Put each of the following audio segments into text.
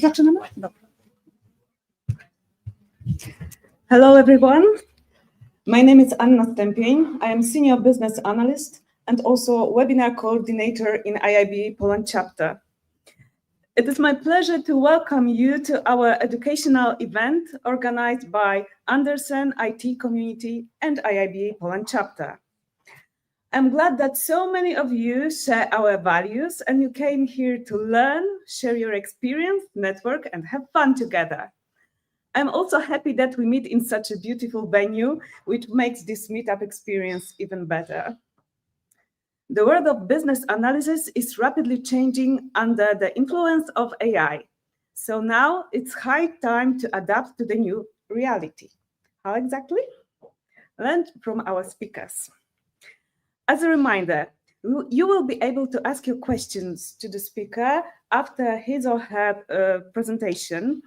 Zaczynamy? Dobra. Hello, everyone. My name is Anna Stępień. I am Senior Business Analyst and also Webinar Coordinator in IIB Poland chapter. It is my pleasure to welcome you to our educational event organized by Andersen IT Community and IIB Poland chapter. I'm glad that so many of you share our values and you came here to learn, share your experience, network, and have fun together. I'm also happy that we meet in such a beautiful venue, which makes this meetup experience even better. The world of business analysis is rapidly changing under the influence of AI. So now it's high time to adapt to the new reality. How exactly? Learn from our speakers. As a reminder, you will be able to ask your questions to the speaker after his or her presentation.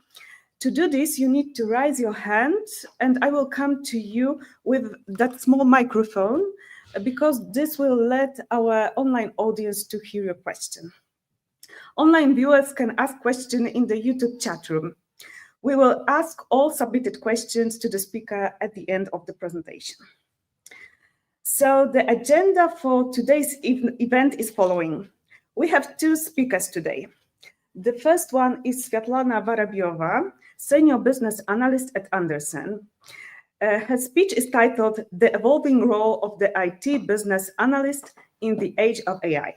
To do this, you need to raise your hand, and I will come to you with that small microphone because this will let our online audience to hear your question. Online viewers can ask questions in the YouTube chat room. We will ask all submitted questions to the speaker at the end of the presentation. So the agenda for today's event is following. We have two speakers today. The first one is Sviatlana Varabyova, Senior Business Analyst at Andersen. Her speech is titled The Evolving Role of the IT Business Analyst in the Age of AI.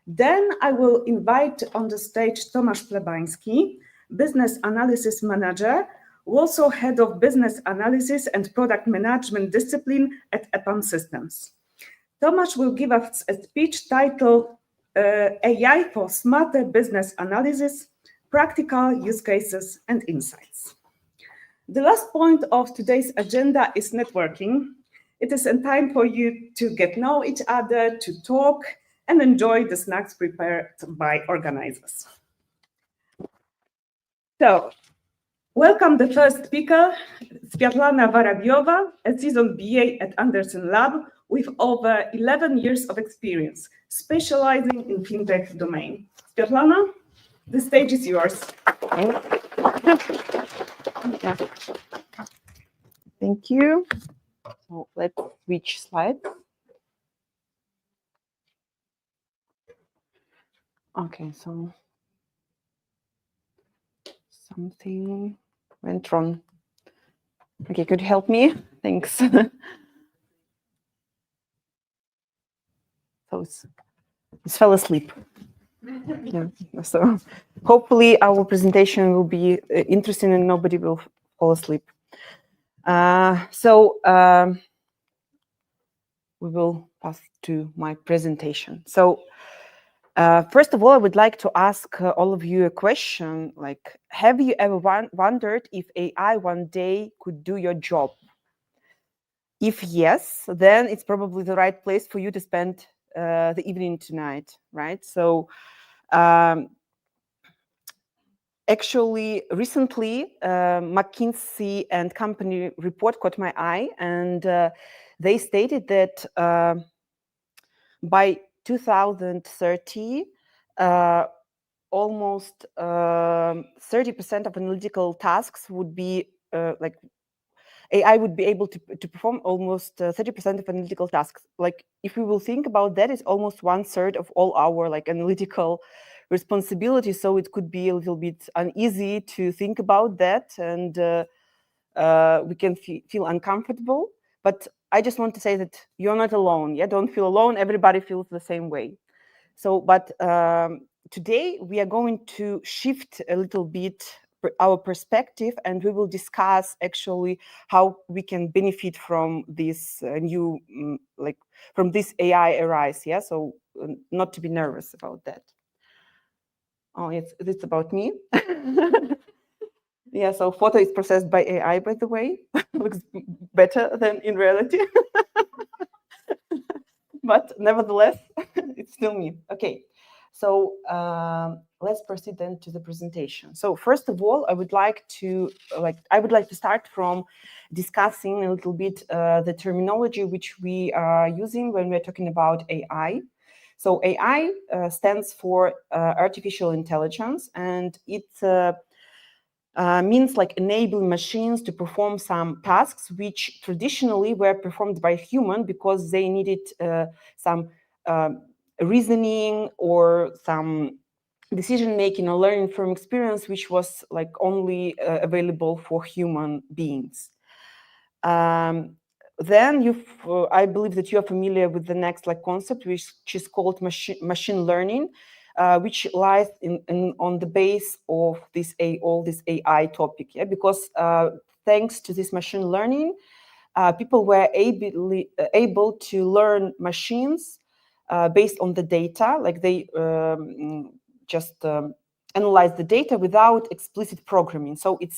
Then I will invite on the stage Tomasz Plebanski, Business Analysis Manager, also Head of Business Analysis and Product Management Discipline at EPAM Systems. Tomasz will give us a speech titled AI for Smarter Business Analysis, Practical Use Cases and Insights. The last point of today's agenda is networking. It is a time for you to get to know each other, to talk, and enjoy the snacks prepared by organizers. So, welcome the first speaker, Sviatlana Varabyova, a seasoned BA at Andersen Lab with over 11 years of experience, specializing in fintech domain. Sviatlana, the stage is yours. Yeah. Thank you. So let's switch slides. Okay, so something went wrong. Okay, could you help me? Thanks. So it's fell asleep. Yeah, so hopefully our presentation will be interesting and nobody will fall asleep. We will pass to my presentation. So first of all, I would like to ask all of you a question, like, have you ever wondered if AI one day could do your job? If yes, then it's probably the right place for you to spend the evening tonight, right? So actually, recently, McKinsey and Company report caught my eye, and they stated that by 2030, almost 30% of analytical tasks would be like AI would be able to perform almost 30% of analytical tasks. Like, if we will think about that, it's almost 1/3 of all our like analytical responsibility. So it could be a little bit uneasy to think about that, and we can feel uncomfortable. But I just want to say that you're not alone. Yeah, don't feel alone. Everybody feels the same way. So, but today we are going to shift a little bit our perspective, and we will discuss actually how we can benefit from this new, like from this AI arise. Yeah, so not to be nervous about that. Oh, it's about me. Yeah, so photo is processed by AI, by the way. Looks better than in reality. But nevertheless, it's still me. Okay, so let's proceed then to the presentation. So first of all, I would like to start from discussing a little bit the terminology which we are using when we're talking about AI. So AI stands for artificial intelligence, and it means like enabling machines to perform some tasks which traditionally were performed by human because they needed some reasoning or some decision making or learning from experience, which was like only available for human beings. Then I believe that you are familiar with the next like concept, which is called machine learning, which lies on the base of all this AI topic. Yeah, because thanks to this machine learning, people were able to learn machines based on the data, like they just analyze the data without explicit programming. So it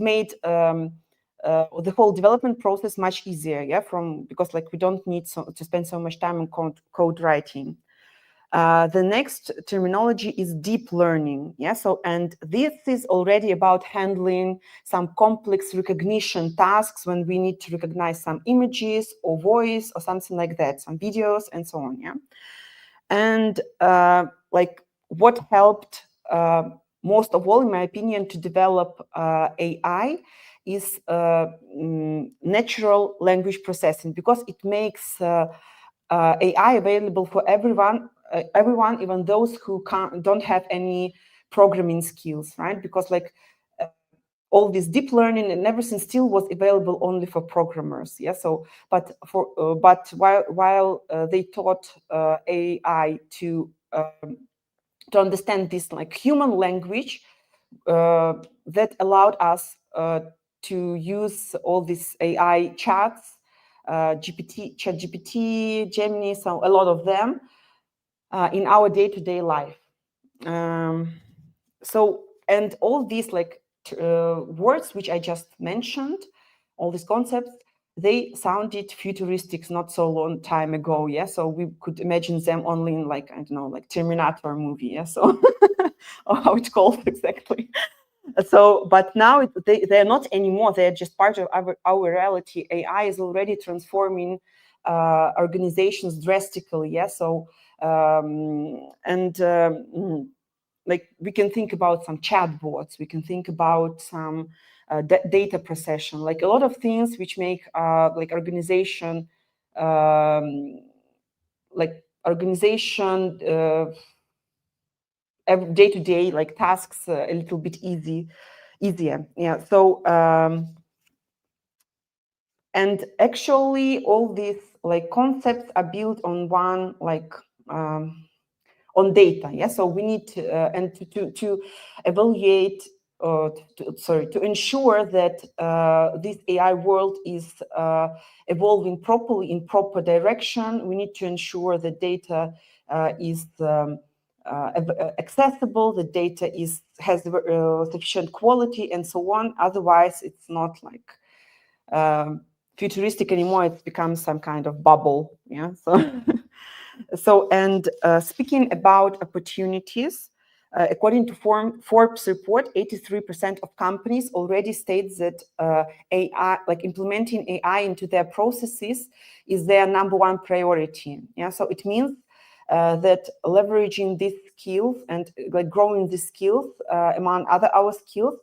made the whole development process much easier, yeah, because like we don't need to spend so much time on code writing. The next terminology is deep learning, yeah. So, and this is already about handling some complex recognition tasks when we need to recognize some images or voice or something like that, some videos and so on, yeah. And like what helped most of all, in my opinion, to develop AI is natural language processing, because it makes AI available for everyone, even those who don't have any programming skills, right? Because like all this deep learning and everything still was available only for programmers, yeah. So, but while they taught AI to understand this like human language, that allowed us to use all these AI chats, ChatGPT, Gemini, so a lot of them in our day-to-day life. So, and all these like words which I just mentioned, all these concepts, they sounded futuristic not so long time ago, yeah. So we could imagine them only in like, I don't know, like Terminator movie, yeah. So or how it's called exactly. So, but now they're not anymore. They're just part of our reality. AI is already transforming organizations drastically, yeah. So like we can think about some chatbots, we can think about some data procession, like a lot of things which make like organization day-to-day like tasks a little bit easier, yeah. So and actually all these like concepts are built on one like on data, yeah. So we need to and to evaluate to ensure that this AI world is evolving properly in proper direction. We need to ensure the data is accessible, the data has sufficient quality and so on. Otherwise, it's not like futuristic anymore. It becomes some kind of bubble, yeah. So and speaking about opportunities, according to Forbes report, 83% of companies already state that AI, like implementing AI into their processes, is their #1 priority. Yeah, so it means that leveraging these skills and like growing these skills among our skills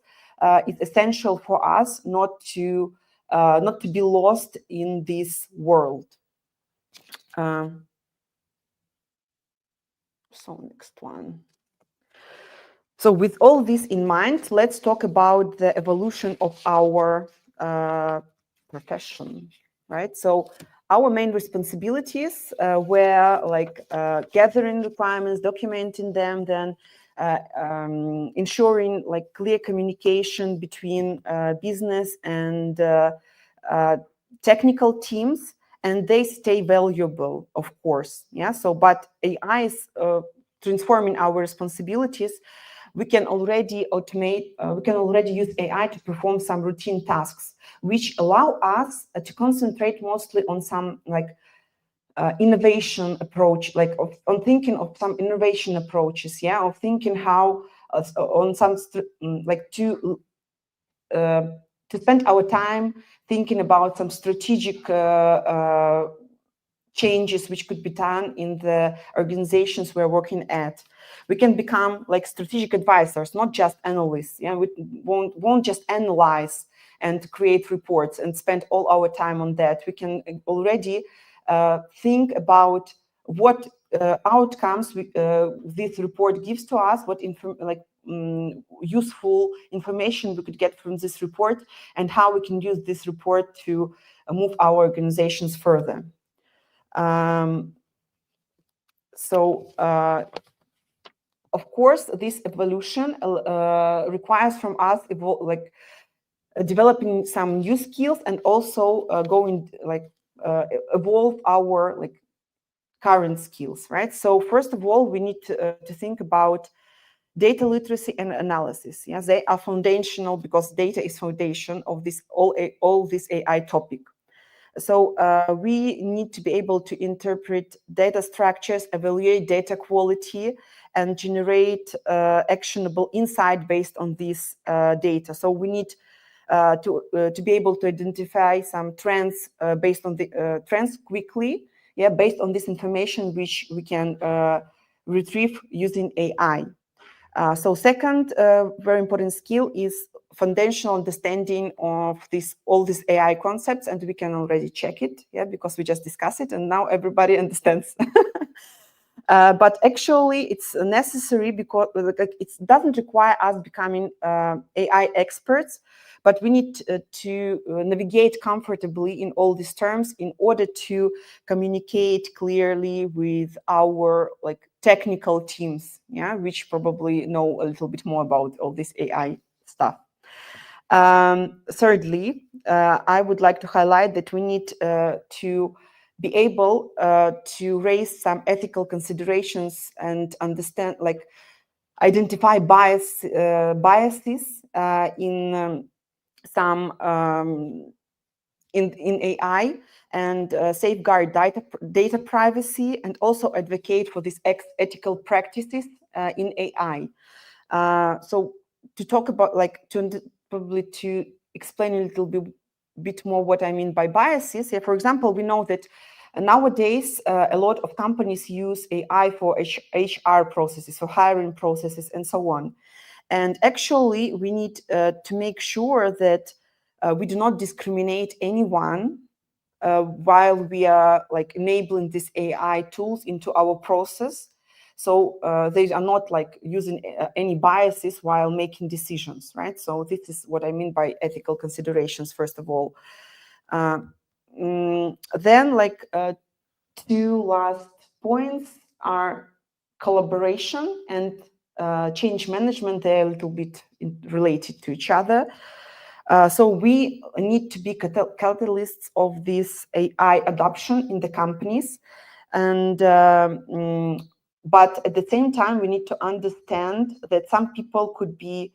is essential for us not to be lost in this world. So next one. So with all this in mind, let's talk about the evolution of our profession, right? So our main responsibilities were like gathering requirements, documenting them, then ensuring like clear communication between business and technical teams, and they stay valuable, of course, yeah. So, but AI is transforming our responsibilities. We can already automate, we can already use AI to perform some routine tasks, which allow us to concentrate mostly on some like innovation approach, like on thinking of some innovation approaches, yeah, of thinking how on some like to spend our time thinking about some strategic changes which could be done in the organizations we're working at. We can become like strategic advisors, not just analysts. Yeah, we won't just analyze and create reports and spend all our time on that. We can already think about what outcomes this report gives to us, what useful information we could get from this report, and how we can use this report to move our organizations further. Of course, this evolution requires from us developing some new skills and also evolve our current skills, right? So first of all, we need to think about data literacy and analysis. Yeah, they are foundational because data is foundation of this all this AI topic. So we need to be able to interpret data structures, evaluate data quality, and generate actionable insight based on this data. So we need to be able to identify some trends based on the trends quickly, yeah, based on this information which we can retrieve using AI. So second very important skill is foundational understanding of all these AI concepts, and we can already check it, yeah, because we just discussed it and now everybody understands. But actually it's necessary because it doesn't require us becoming AI experts, but we need to navigate comfortably in all these terms in order to communicate clearly with our technical teams, yeah, which probably know a little bit more about all this AI stuff. Thirdly, I would like to highlight that we need to be able to raise some ethical considerations and understand, identify biases in some in AI, and safeguard data privacy, and also advocate for these ethical practices in AI. So to talk about probably to explain a little bit more what I mean by biases. Yeah, for example, we know that nowadays a lot of companies use AI for HR processes, for hiring processes, and so on. And actually, we need to make sure that we do not discriminate anyone while we are enabling these AI tools into our process. So they are not using any biases while making decisions, right? So this is what I mean by ethical considerations, first of all. Then two last points are collaboration and change management. They're a little bit related to each other. So we need to be catalysts of this AI adoption in the companies. And but at the same time, we need to understand that some people could be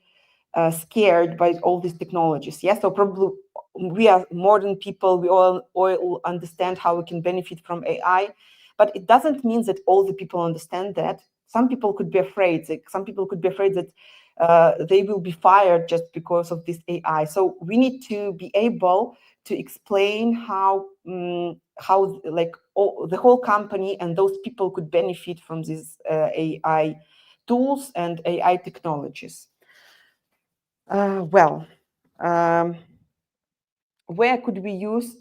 scared by all these technologies. Yeah, so probably we are modern people. We all understand how we can benefit from AI, but it doesn't mean that all the people understand that. Some people could be afraid. Some people could be afraid that they will be fired just because of this AI. So we need to be able to explain how the whole company and those people could benefit from these AI tools and AI technologies. Where could we use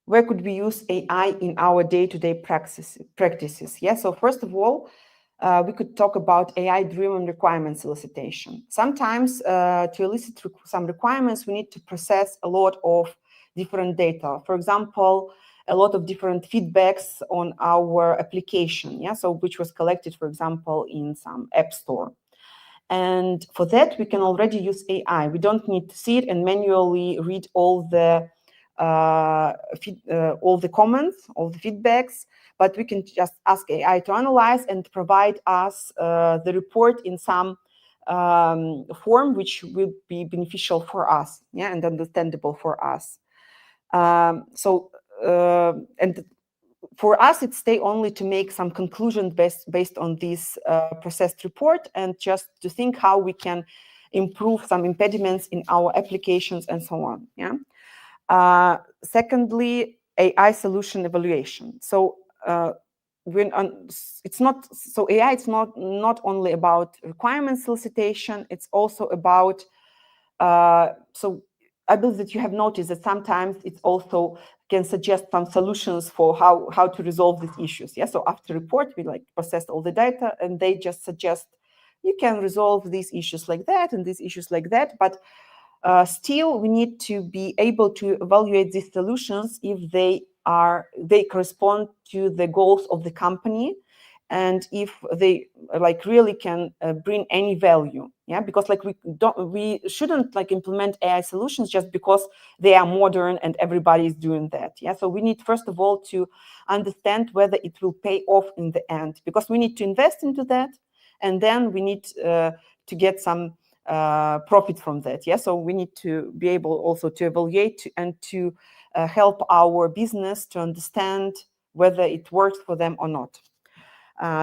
where could we use AI in our day-to-day practices? Yeah, so first of all, we could talk about AI-driven requirements elicitation. Sometimes to elicit some requirements, we need to process a lot of different data. For example, a lot of different feedbacks on our application, yeah, so which was collected, for example, in some app store. And for that, we can already use AI. We don't need to see it and manually read all the comments, all the feedbacks, but we can just ask AI to analyze and provide us the report in some form which will be beneficial for us, yeah, and understandable for us. And for us, it's only to make some conclusions based on this processed report, and just to think how we can improve some impediments in our applications and so on. Yeah. Secondly, AI solution evaluation. So it's not so AI. It's not only about requirement solicitation. It's also about so I believe that you have noticed that sometimes it's also can suggest some solutions for how to resolve these issues. Yeah. So after report, we like process all the data, and they just suggest you can resolve these issues like that and these issues like that. But still, we need to be able to evaluate these solutions if they correspond to the goals of the company, and if they like really can bring any value. Yeah, because like we shouldn't like implement AI solutions just because they are modern and everybody is doing that. Yeah, so we need first of all to understand whether it will pay off in the end, because we need to invest into that, and then we need to get some profit from that. Yeah, so we need to be able also to evaluate and to help our business to understand whether it works for them or not.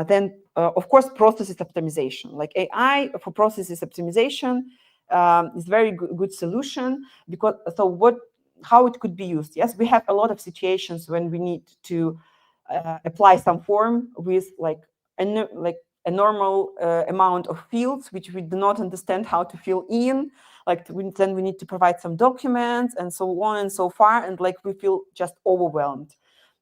Then, of course, processes optimization. Like AI for processes optimization is very good solution, because how it could be used. Yes, we have a lot of situations when we need to apply some form with like a normal amount of fields which we do not understand how to fill in. Like then we need to provide some documents and so on and so far, and like we feel just overwhelmed.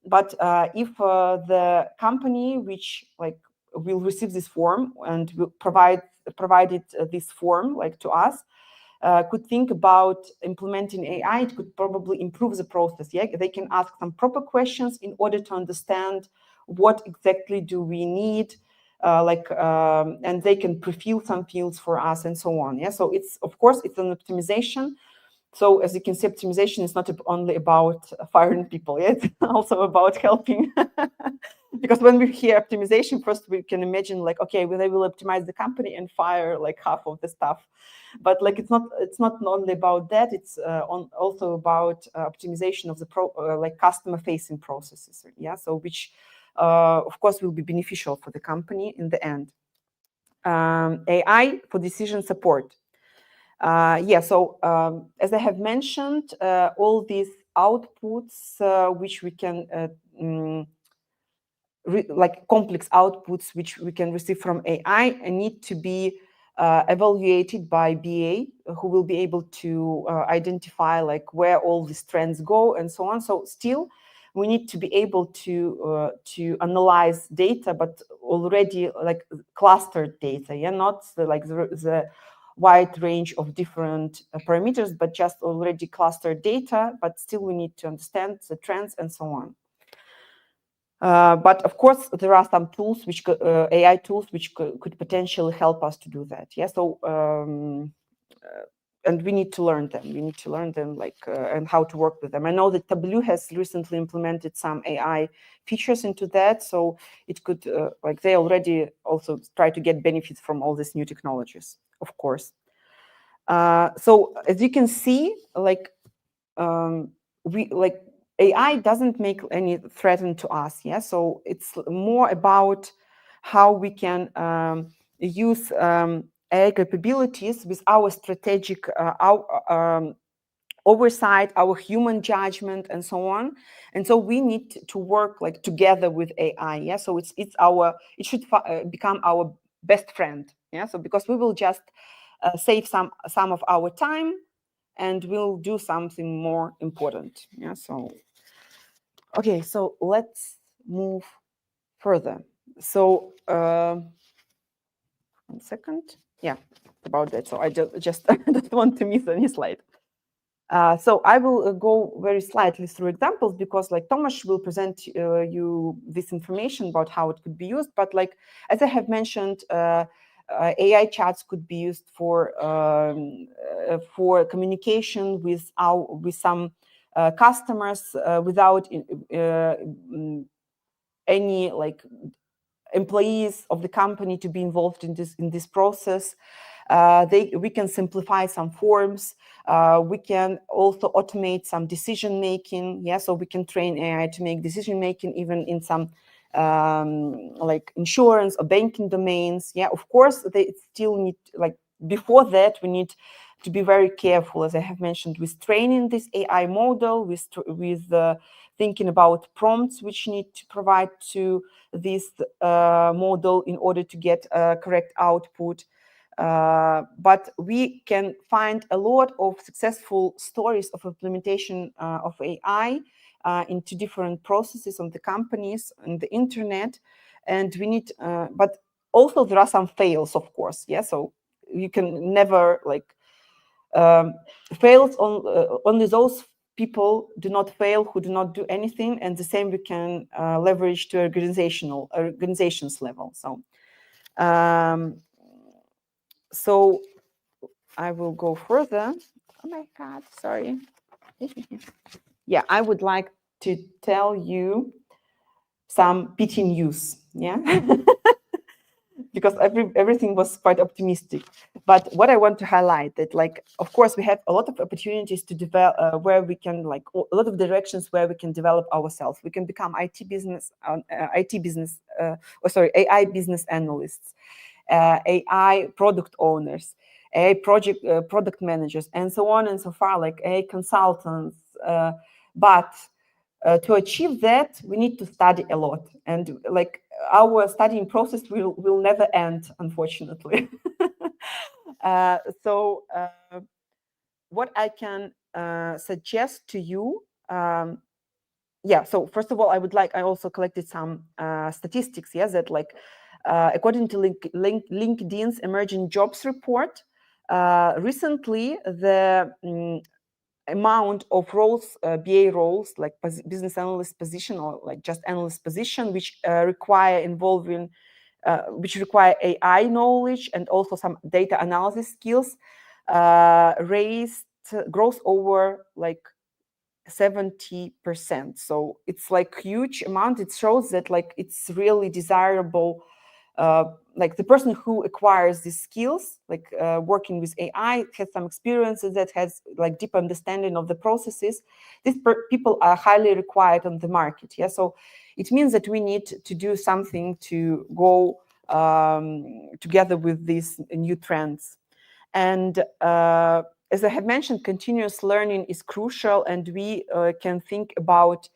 But if the company which like will receive this form and will provided this form like to us could think about implementing AI, it could probably improve the process. Yeah, they can ask some proper questions in order to understand what exactly do we need, and they can pre-fill some fields for us and so on. Yeah, so it's of course it's an optimization. So as you can see, optimization is not only about firing people, yeah? It's also about helping. Because when we hear optimization, first we can imagine like, okay, well, they will optimize the company and fire like half of the staff. But like it's not only about that. It's also about optimization of the like customer-facing processes. Yeah, so which of course will be beneficial for the company in the end. AI for decision support. Yeah, so as I have mentioned, all these outputs which we can like complex outputs which we can receive from AI need to be evaluated by BA, who will be able to identify like where all these trends go and so on. So still, we need to be able to analyze data, but already like clustered data, yeah, not the wide range of different parameters, but just already clustered data. But still, we need to understand the trends and so on. But of course, there are some tools, which AI tools, which could potentially help us to do that. Yeah. So, and we need to learn them. We need to learn them, like and how to work with them. I know that Tableau has recently implemented some AI features into that, so it could like they already also try to get benefits from all these new technologies, of course. So as you can see, like AI doesn't make any threat to us. Yeah, so it's more about how we can use AI capabilities with our strategic oversight, our human judgment, and so on. And so we need to work like together with AI. Yeah, so it should become our best friend. Yeah, so because we will just save some of our time, and we'll do something more important. Yeah, so okay, so let's move further. So 1 second. Yeah, about that. So I just don't want to miss any slide. So I will go very slightly through examples, because like Tomasz will present you this information about how it could be used. But like as I have mentioned, AI chats could be used for communication with some customers without any like employees of the company to be involved in this process. We can simplify some forms. We can also automate some decision making. Yeah, so we can train AI to make decision making even in some like insurance or banking domains. Yeah, of course, they still need, like before that, we need to be very careful, as I have mentioned, with training this AI model, with thinking about prompts which need to provide to this model in order to get a correct output. But we can find a lot of successful stories of implementation of AI into different processes on the companies and the internet. And we need, but also there are some fails, of course. Yeah, so you can never like fails on only those people do not fail who do not do anything, and the same we can leverage to organizations level. So I will go further. Oh my God, sorry. Yeah, I would like to tell you some pity news. Yeah. Because everything was quite optimistic. But what I want to highlight that, like, of course, we have a lot of opportunities to develop where we can, like, a lot of directions where we can develop ourselves. We can become AI business analysts, AI product owners, AI product managers, and so on and so far, like AI consultants. But to achieve that, we need to study a lot, and like our studying process will never end, unfortunately. So what I can suggest to you, yeah, so first of all, I also collected some statistics, yes, that like according to LinkedIn's emerging jobs report, recently the amount of roles, BA roles, like business analyst position or like just analyst position, which require AI knowledge and also some data analysis skills, grows over like 70%. So it's like huge amount. It shows that like it's really desirable. Like the person who acquires these skills, like working with AI, has some experiences, that has like deep understanding of the processes. These people are highly required on the market. Yeah, so it means that we need to do something to go together with these new trends. And as I have mentioned, continuous learning is crucial, and we can think about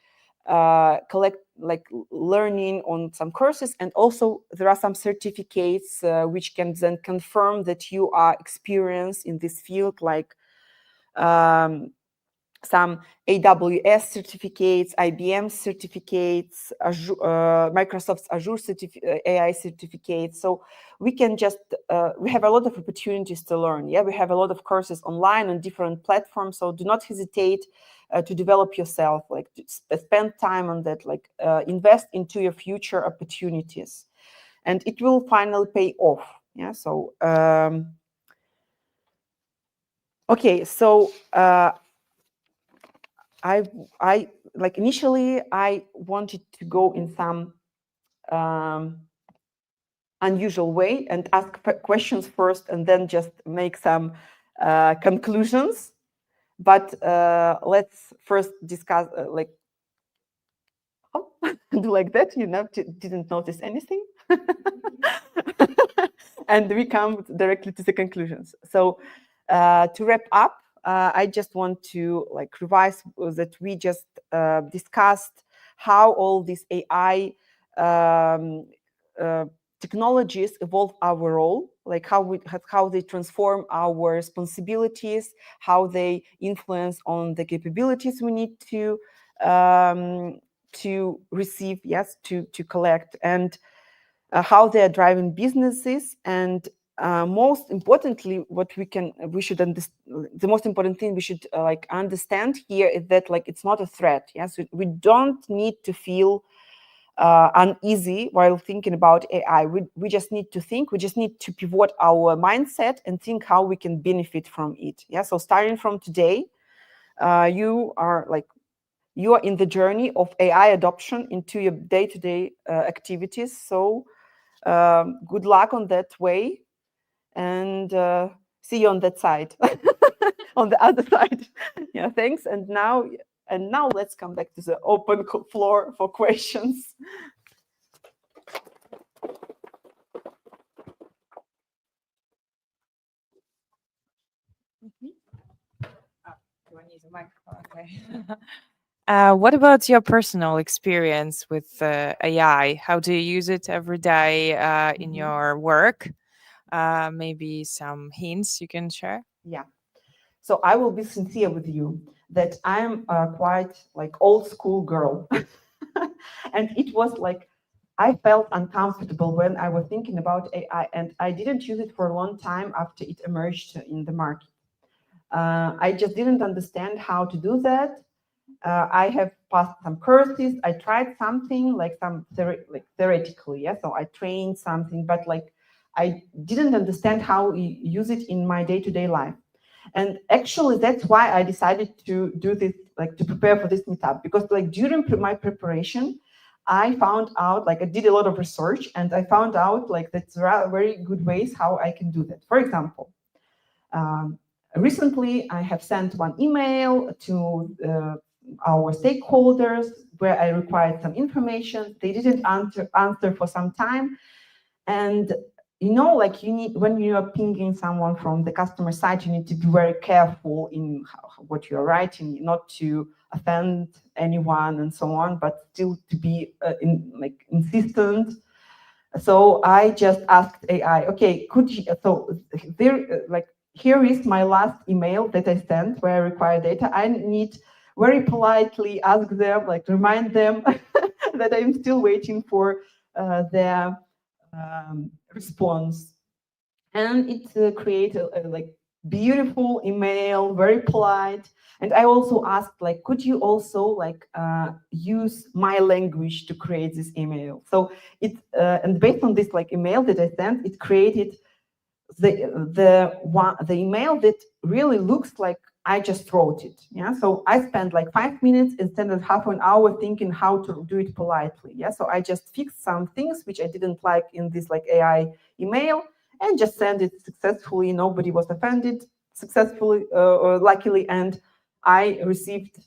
learning on some courses, and also there are some certificates which can then confirm that you are experienced in this field, like some AWS certificates, IBM certificates, Microsoft's Azure AI certificates. So we can just, we have a lot of opportunities to learn. Yeah, we have a lot of courses online on different platforms. So do not hesitate to develop yourself, like to spend time on that, like invest into your future opportunities, and it will finally pay off. Yeah, so, okay, so, I like initially I wanted to go in some unusual way and ask questions first and then just make some conclusions. But let's first discuss like, oh, do like that, you know, didn't notice anything. And we come directly to the conclusions. So to wrap up, I just want to like revise that we just discussed how all these AI technologies evolve our role, like how they transform our responsibilities, how they influence on the capabilities we need to receive, yes, to collect, and how they are driving businesses, and most importantly, we should understand. The most important thing we should like understand here is that like it's not a threat. Yes, we don't need to feel uneasy while thinking about AI. We just need to think. We just need to pivot our mindset and think how we can benefit from it. Yeah. So starting from today, you are in the journey of AI adoption into your day-to-day activities. So good luck on that way, and see you on that side, on the other side. Yeah, thanks. And now let's come back to the open floor for questions. use a microphone. Okay. What about your personal experience with AI? How do you use it every day in your work? Maybe some hints you can share? Yeah. So I will be sincere with you that I'm quite like old school girl. And it was like, I felt uncomfortable when I was thinking about AI, and I didn't use it for a long time after it emerged in the market. I just didn't understand how to do that. I have passed some courses. I tried something like theoretically, yeah. So I trained something, but like I didn't understand how to use it in my day-to-day life. And actually, that's why I decided to do this, like to prepare for this meetup, because like during my preparation, I found out, like I did a lot of research, and I found out like that there are very good ways how I can do that. For example, recently I have sent one email to our stakeholders where I required some information. They didn't answer for some time. And you know, like you need, when you are pinging someone from the customer side, you need to be very careful in what you're writing, not to offend anyone and so on, but still to be insistent. So I just asked AI, okay, could you, so there, like, here is my last email that I sent where I require data. I need very politely ask them, like remind them that I'm still waiting for their response. And it created a like beautiful email, very polite. And I also asked, like, could you also like use my language to create this email? So it and based on this like email that I sent, it created the email that really looks like I just wrote it. Yeah. So I spent like 5 minutes instead of half an hour thinking how to do it politely. Yeah. So I just fixed some things which I didn't like in this like AI email and just sent it successfully. Nobody was offended successfully, or luckily, and I received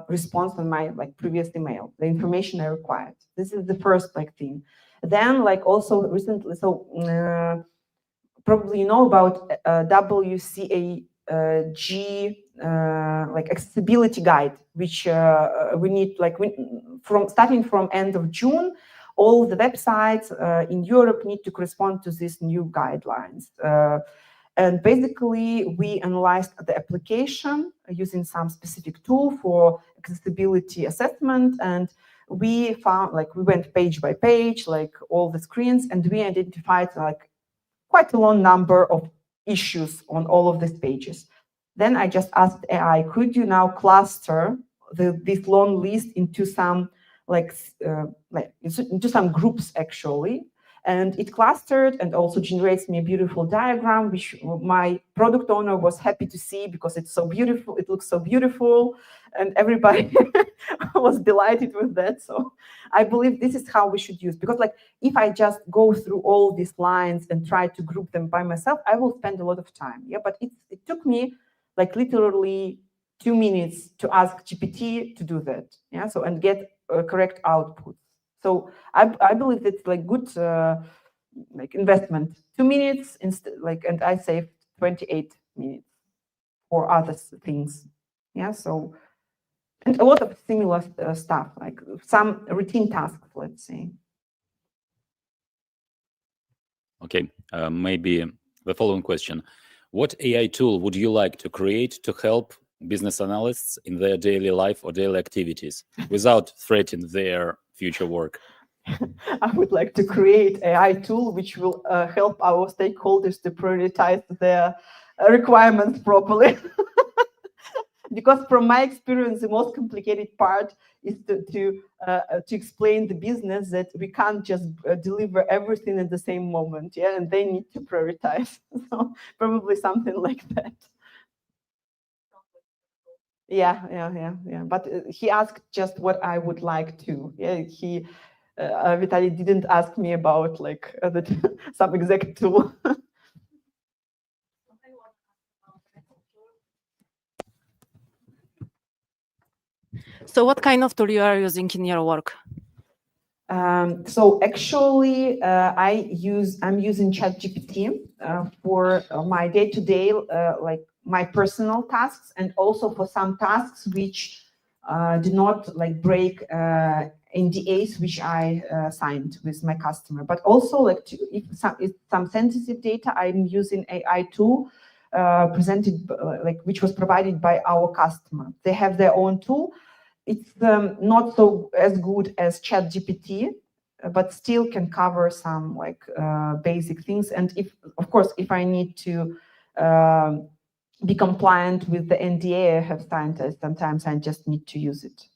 response on my like previous email, the information I required. This is the first like thing. Then like also recently, so probably you know about WCAG like accessibility guide, which we need like from starting from end of June, all the websites in Europe need to correspond to these new guidelines. And basically, we analyzed the application using some specific tool for accessibility assessment, and we found, like, we went page by page, like all the screens, and we identified like quite a long number of issues on all of these pages. Then I just asked AI, could you now cluster this long list into some into some groups actually? And it clustered and also generates me a beautiful diagram, which my product owner was happy to see because it's so beautiful. It looks so beautiful, and everybody was delighted with that. So I believe this is how we should use, because like if I just go through all these lines and try to group them by myself, I will spend a lot of time. Yeah, but it took me like literally 2 minutes to ask GPT to do that. Yeah, so and get correct output. So I believe it's like good like investment. 2 minutes instead, like, and I saved 28 minutes for other things. Yeah, so and a lot of similar stuff, like some routine tasks, let's say. Okay, maybe the following question. What AI tool would you like to create to help business analysts in their daily life or daily activities without threatening their future work? I would like to create an AI tool which will help our stakeholders to prioritize their requirements properly. Because from my experience, the most complicated part is to explain the business that we can't just deliver everything at the same moment, yeah, and they need to prioritize. So probably something like that. Yeah. But he asked just what I would like to. Yeah, he Vitaly didn't ask me about like some exact tool. So what kind of tool you are using in your work? So actually, I'm using ChatGPT for my day-to-day, like my personal tasks, and also for some tasks which do not like break NDAs which I signed with my customer. But also, like if some sensitive data, I'm using AI tool presented like which was provided by our customer. They have their own tool. It's not so as good as ChatGPT, but still can cover some like basic things. And if, of course, if I need to be compliant with the NDA I have signed, sometimes I just need to use it.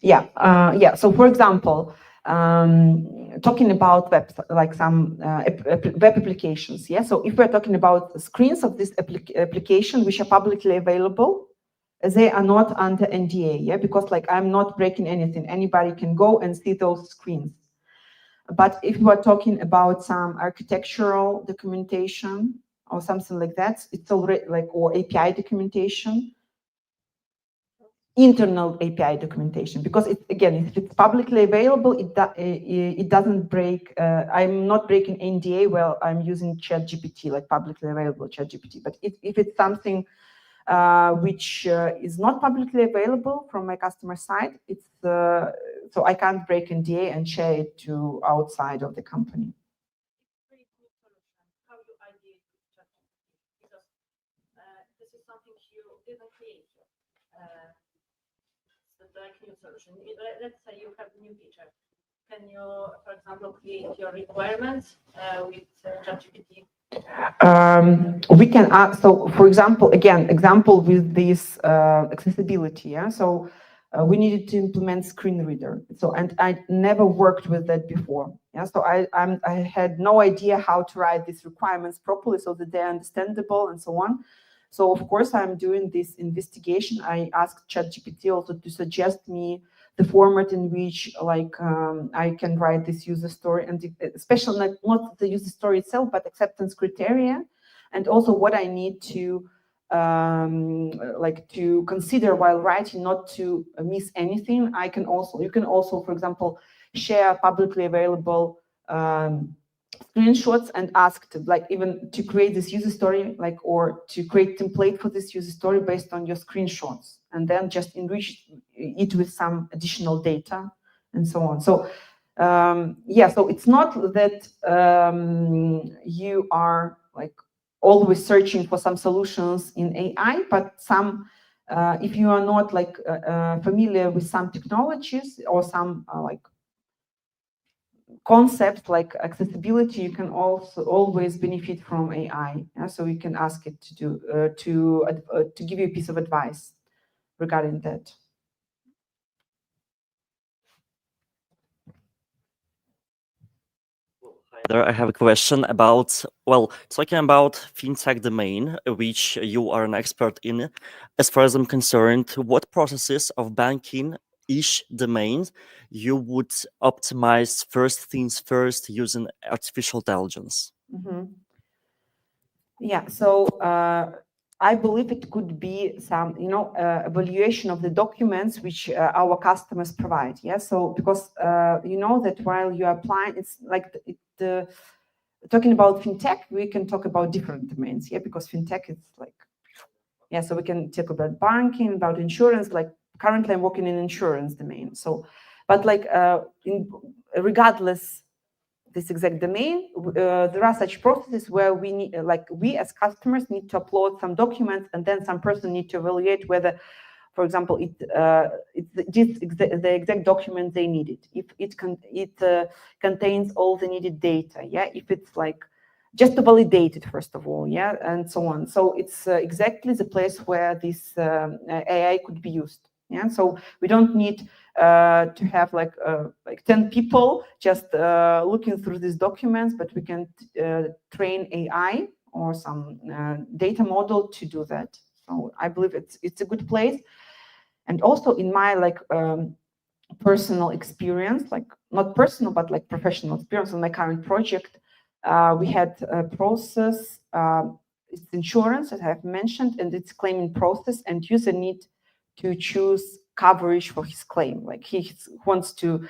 Yeah. So, for example, talking about web, like some web applications. Yeah. So, if we're talking about screens of this application which are publicly available, they are not under NDA. Yeah, because like I'm not breaking anything. Anybody can go and see those screens. But if we're talking about some architectural documentation or something like that, it's already like, or API documentation. Internal API documentation, because again, if it's publicly available, it doesn't break. I'm not breaking NDA while I'm using ChatGPT, like publicly available ChatGPT. But if it's something which is not publicly available from my customer side, it's so I can't break NDA and share it to outside of the company. How you ideate with ChatGPT? Because this is something you didn't create. Like new solution. Let's say you have a new feature. Can you, for example, create your requirements with ChatGPT? We can ask, so for example, example with this accessibility. Yeah, so we needed to implement screen reader. So, and I never worked with that before. Yeah, so I had no idea how to write these requirements properly so that they're understandable and so on. So of course I'm doing this investigation. I asked ChatGPT also to suggest me the format in which like I can write this user story, and especially not the user story itself, but acceptance criteria, and also what I need to like to consider while writing, not to miss anything. You can also, for example, share publicly available screenshots and ask to, like, even to create this user story, like, or to create template for this user story based on your screenshots, and then just enrich it with some additional data and so on. So yeah, so it's not that you are like always searching for some solutions in AI, but some if you are not like familiar with some technologies or some like concepts like accessibility, you can also always benefit from AI. Yeah? So you can ask it to do to give you a piece of advice regarding that. Hi there, I have a question about, well, talking about fintech domain, which you are an expert in. As far as I'm concerned, what processes of banking-ish domains you would optimize first things first using artificial intelligence? Mm-hmm. Yeah, so I believe it could be some, evaluation of the documents which our customers provide. Yeah, so because that while you are applying, it's like talking about fintech, we can talk about different domains. Yeah, because fintech is like, yeah, so we can talk about banking, about insurance. Like currently, I'm working in insurance domain. So, but like regardless this exact domain, there are such processes where we need, we as customers need to upload some documents, and then some person need to evaluate whether, for example, it's the exact document they needed. If it contains all the needed data, yeah. If it's like just to validate it first of all, yeah, and so on. So it's exactly the place where this AI could be used. Yeah, so we don't need to have like 10 people just looking through these documents, but we can train AI or some data model to do that. So I believe it's a good place. And also in my personal experience, like not personal but like professional experience on my current project, we had a process. It's insurance, as I have mentioned, and it's claiming process, and user need to choose coverage for his claim. Like he wants to,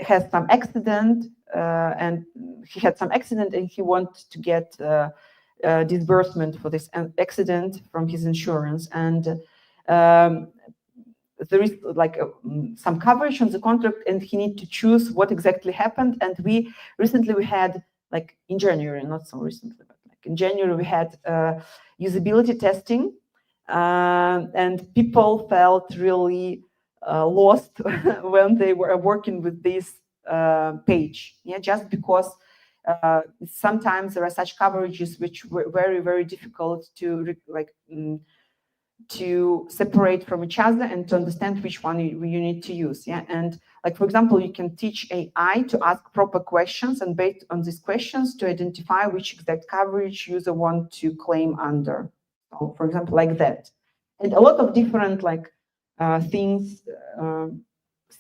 has some accident and he had some accident and he wants to get disbursement for this accident from his insurance. And there is like some coverage on the contract and he needs to choose what exactly happened. And recently we had, like in January, not so recently, but like in January we had usability testing and people felt really lost when they were working with this page, yeah, just because sometimes there are such coverages which were very, very difficult to to separate from each other and to understand which one you need to use. Yeah, and like for example, you can teach AI to ask proper questions and based on these questions to identify which exact coverage user want to claim under. So, for example, like that, and a lot of different like things,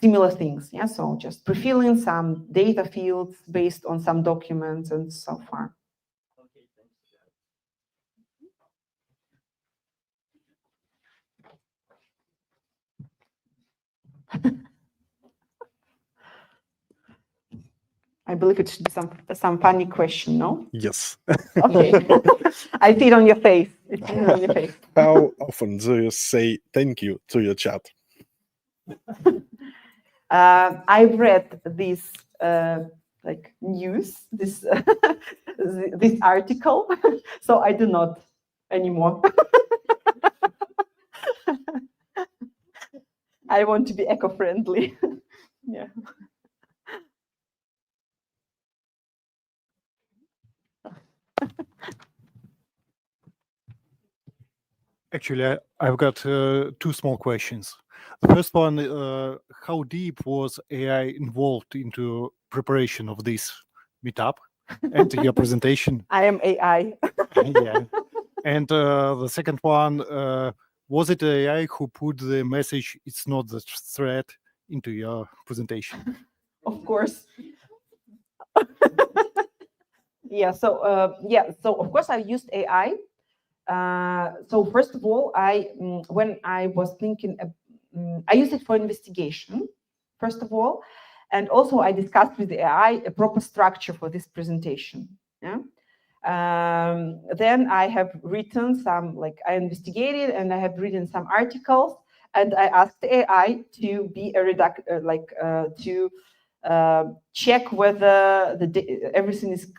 similar things. Yeah, so just pre-filling some data fields based on some documents and so far. I believe it should be some funny question, no? Yes. Okay. I see it on your face. It's on your face. How often do you say thank you to your chat? I've read this like news, this this article, so I do not anymore. I want to be eco-friendly. Yeah. Actually, I've got two small questions. The first one, how deep was AI involved into preparation of this meetup and your presentation? I am AI. Yeah. And the second one, was it AI who put the message, it's not the threat, into your presentation? Of course. Yeah, so of course I used AI. So first of all, when I was thinking, I used it for investigation, first of all, and also I discussed with the AI a proper structure for this presentation. Yeah. Then I have written some, like I investigated and I have written some articles, and I asked the AI to be a to check whether everything is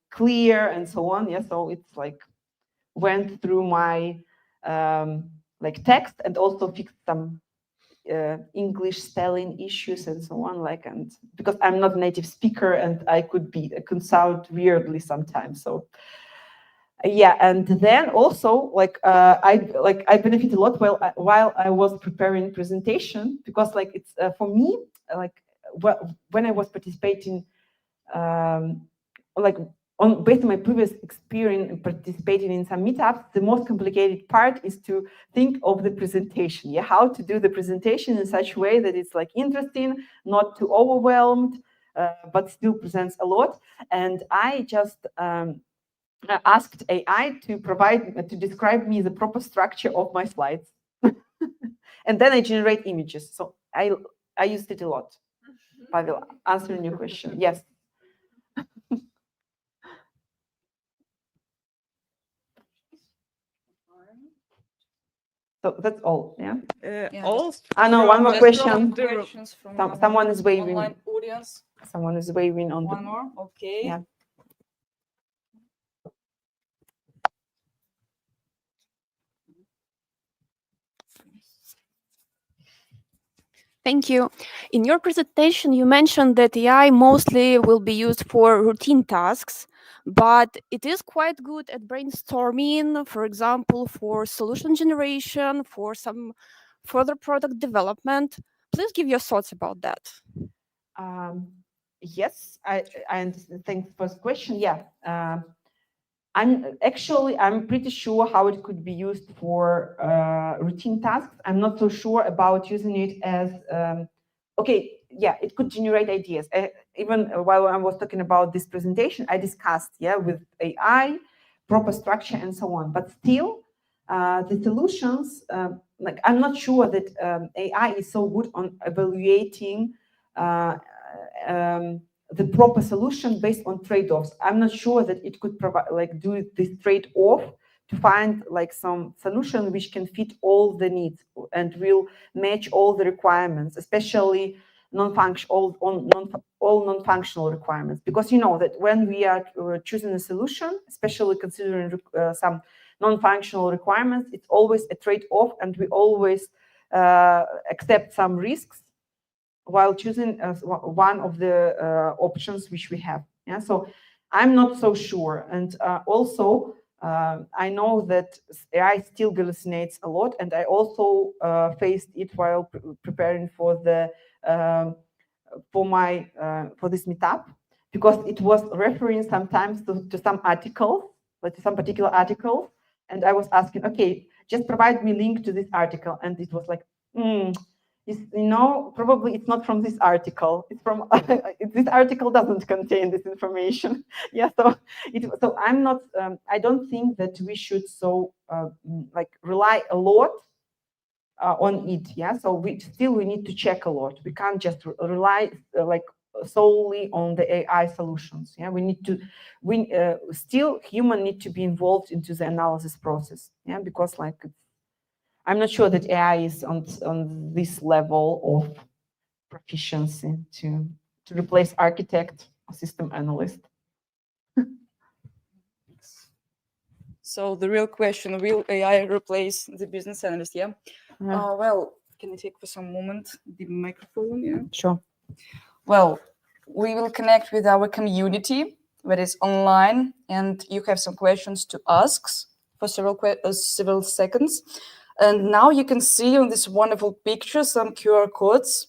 clear and so on. Yeah, so it's like went through my like text and also fixed some English spelling issues and so on, like, and because I'm not a native speaker and I could sound weirdly sometimes. So yeah, and then also like I benefit a lot while I was preparing presentation, because like it's for me like when I was participating like based on my previous experience participating in some meetups, the most complicated part is to think of the presentation. Yeah, how to do the presentation in such a way that it's like interesting, not too overwhelmed, but still presents a lot. And I just asked AI to describe me the proper structure of my slides, and then I generate images. So I used it a lot. Pavel, answering your question, yes. So that's all, yeah? All? No, one more Just question. questions from Someone is waving. online audience. Someone is waving on One more, okay. Yeah. Thank you. In your presentation, you mentioned that AI mostly will be used for routine tasks, but it is quite good at brainstorming, for example, for solution generation, for some further product development. Please give your thoughts about that. Yes, I understand. Thanks for the question. Yeah. I'm pretty sure how it could be used for routine tasks. I'm not so sure about using it as okay. Yeah, it could generate ideas. Even while I was talking about this presentation, I discussed with AI, proper structure and so on. But still, the solutions like I'm not sure that AI is so good on evaluating the proper solution based on trade-offs. I'm not sure that it could provide, like, do this trade-off to find like some solution which can fit all the needs and will match all the requirements, especially non-functional, all non-functional requirements. Because you know that when we are choosing a solution, especially considering some non-functional requirements, it's always a trade-off, and we always accept some risks while choosing one of the options which we have. Yeah, so I'm not so sure. And also, I know that AI still hallucinates a lot, and I also faced it while preparing for the for this meetup, because it was referring sometimes to some articles, like some particular articles, and I was asking, okay, just provide me link to this article, and it was like, probably it's not from this article. It's from this article doesn't contain this information. Yeah, so I'm not. I don't think that we should like rely a lot on it. Yeah, so we need to check a lot. We can't just rely like solely on the AI solutions. Yeah, we need to. Still human need to be involved into the analysis process. Yeah, because like, I'm not sure that AI is on this level of proficiency to replace architect or system analyst. So the real question, will AI replace the business analyst? Yeah. Well, can I take for some moment the microphone? Yeah. Sure. Well, we will connect with our community that is online, and you have some questions to ask for several seconds. And now you can see on this wonderful picture some QR codes,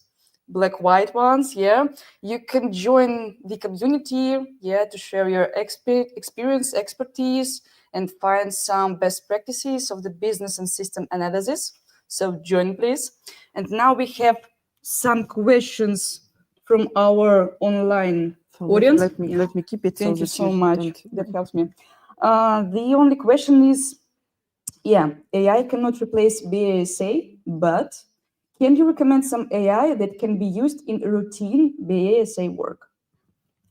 black white ones. Yeah, you can join the community. Yeah, to share your experience, expertise, and find some best practices of the business and system analysis. So join, please. And now we have some questions from our online audience. Let me keep it. Thank you so much. That helps me. The only question is, yeah, AI cannot replace BASA, but can you recommend some AI that can be used in routine BASA work?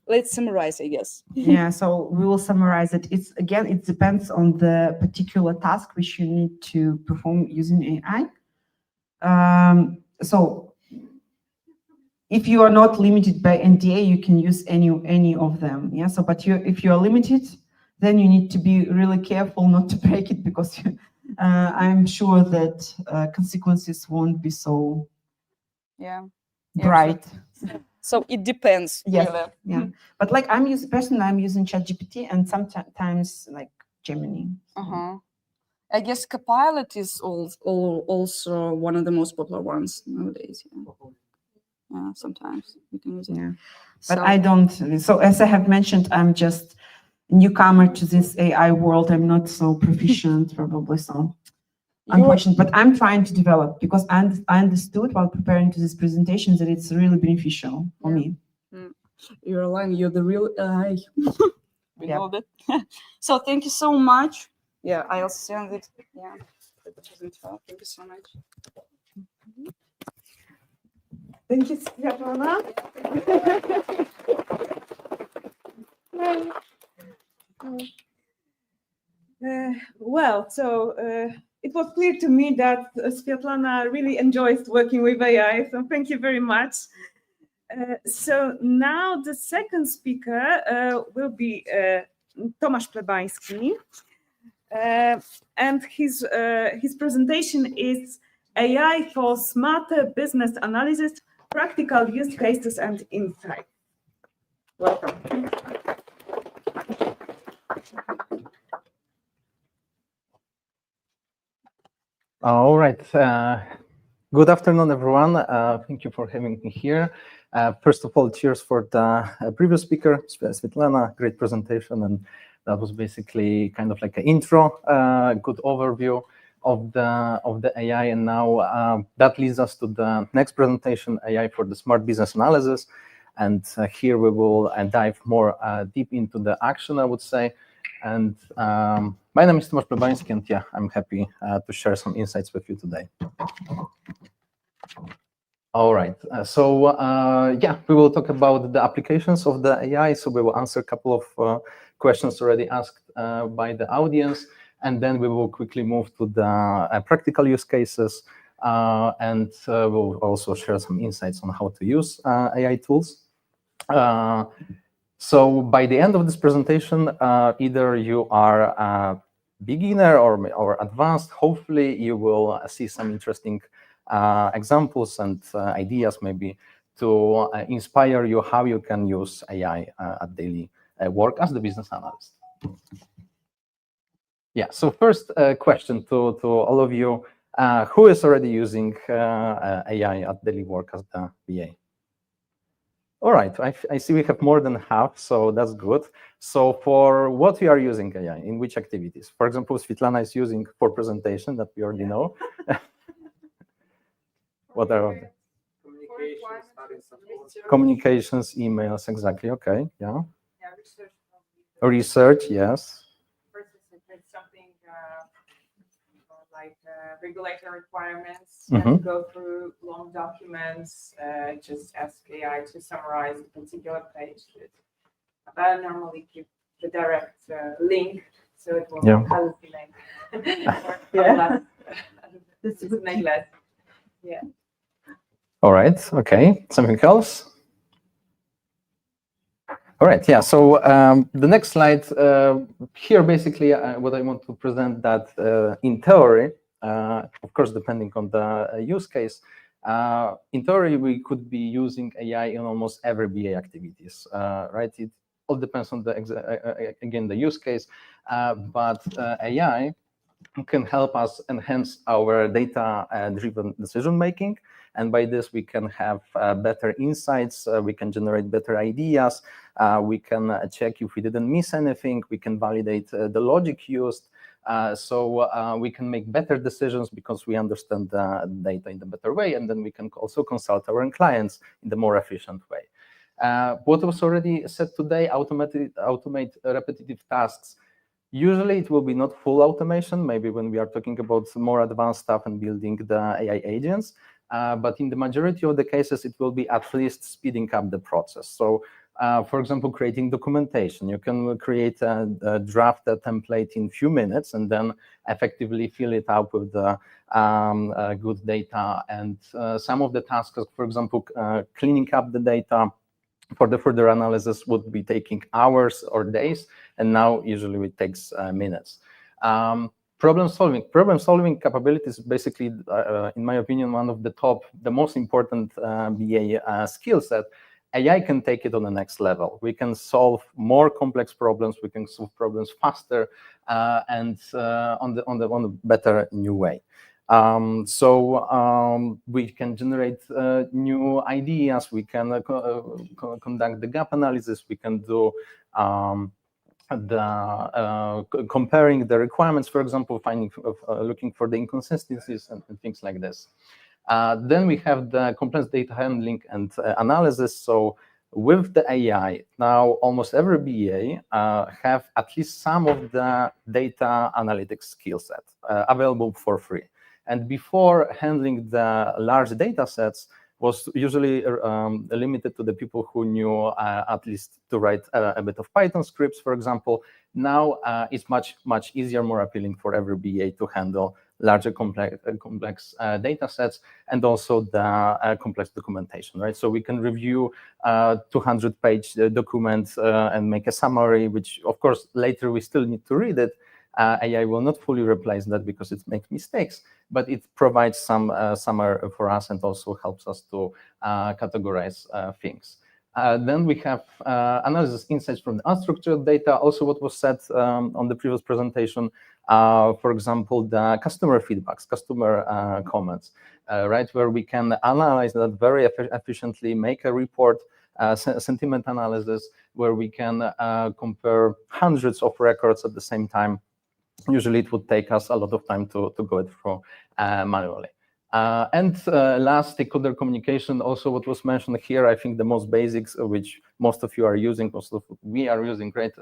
Let's summarize, I guess. Yeah, so we will summarize it. It depends on the particular task which you need to perform using AI. So if you are not limited by NDA, you can use any of them. Yeah, so but if you are limited, then you need to be really careful not to break it, because I'm sure that consequences won't be so bright. So it depends. Yes, really. yeah. But like I'm using ChatGPT and sometimes like Gemini. I guess Copilot is also one of the most popular ones nowadays. Yeah, sometimes you can use it. Yeah, but I don't. So as I have mentioned, I'm just newcomer to this AI world. I'm not so proficient, probably so. Unfortunately, but I'm trying to develop, because I understood while preparing to this presentation that it's really beneficial for me. You're lying. You're the real AI. We know that. So thank you so much. Yeah, I'll send it. Yeah, thank you so much. Thank you, Sviatlana. It was clear to me that Sviatlana really enjoys working with AI, so thank you very much. So now the second speaker will be Tomasz Plebanski, and his presentation is AI for smarter business analysis, practical use cases and insights. Welcome. All right. Good afternoon, everyone. Thank you for having me here. First of all, cheers for the previous speaker, Sviatlana. Great presentation, and that was basically kind of like an intro, good overview of the AI. And now that leads us to the next presentation, AI for the smart business analysis. And here we will dive more deep into the action, I would say. And my name is Tomasz Plebanski, and yeah, I'm happy to share some insights with you today. All right, yeah, we will talk about the applications of the AI. So we will answer a couple of questions already asked by the audience, and then we will quickly move to the practical use cases, and we'll also share some insights on how to use AI tools. So by the end of this presentation, either you are a beginner or advanced. Hopefully you will see some interesting examples and ideas maybe to inspire you how you can use AI at daily work as the business analyst. Yeah, so first question to all of you, who is already using AI at daily work as the BA? All right, I see we have more than half, so that's good. So for what we are using AI, in which activities? For example, Sviatlana is using for presentation that we already know. What are communications, emails, exactly, okay, yeah. Research, yes. Something like regulatory requirements, and go through long documents, just ask AI to summarize a particular page. I normally give the direct link, so it will hallucinate. This is less. Yeah. All right, okay, something else? All right, yeah, so the next slide, here basically what I want to present that in theory, of course, depending on the use case, in theory, we could be using AI in almost every BA activities, right? It all depends on again, the use case, but AI can help us enhance our data-driven decision-making. And by this, we can have better insights, we can generate better ideas, we can check if we didn't miss anything, we can validate the logic used, so we can make better decisions because we understand the data in a better way, and then we can also consult our clients in the more efficient way. What was already said today, automate repetitive tasks. Usually it will be not full automation, maybe when we are talking about more advanced stuff and building the AI agents, but in the majority of the cases, it will be at least speeding up the process. So, for example, creating documentation. You can create a draft template in a few minutes and then effectively fill it up with the good data. And some of the tasks, for example, cleaning up the data for the further analysis would be taking hours or days, and now usually it takes minutes. Problem solving capabilities, basically, in my opinion, one of the most important BA skill set. AI can take it on the next level. We can solve more complex problems. We can solve problems faster and on a better new way. We can generate new ideas. We can conduct the gap analysis. We can do comparing the requirements, for example, looking for the inconsistencies and things like this. Then we have the complex data handling and analysis. So with the AI, now almost every BA have at least some of the data analytics skill set available for free. And before, handling the large data sets was usually limited to the people who knew at least to write a bit of Python scripts, for example. Now it's much easier, more appealing for every BA to handle larger complex data sets and also the complex documentation, right? So we can review 200-page document and make a summary, which of course later we still need to read it. AI will not fully replace that because it makes mistakes, but it provides some summary for us and also helps us to categorize things. Then we have analysis insights from the unstructured data. Also what was said on the previous presentation, for example, the customer feedbacks, customer comments, right, where we can analyze that very efficiently, make a report, sentiment analysis, where we can compare hundreds of records at the same time. Usually it would take us a lot of time to go it through manually. And last, stakeholder communication, also what was mentioned here, I think the most basics, which most of you are using, most of we are using, right?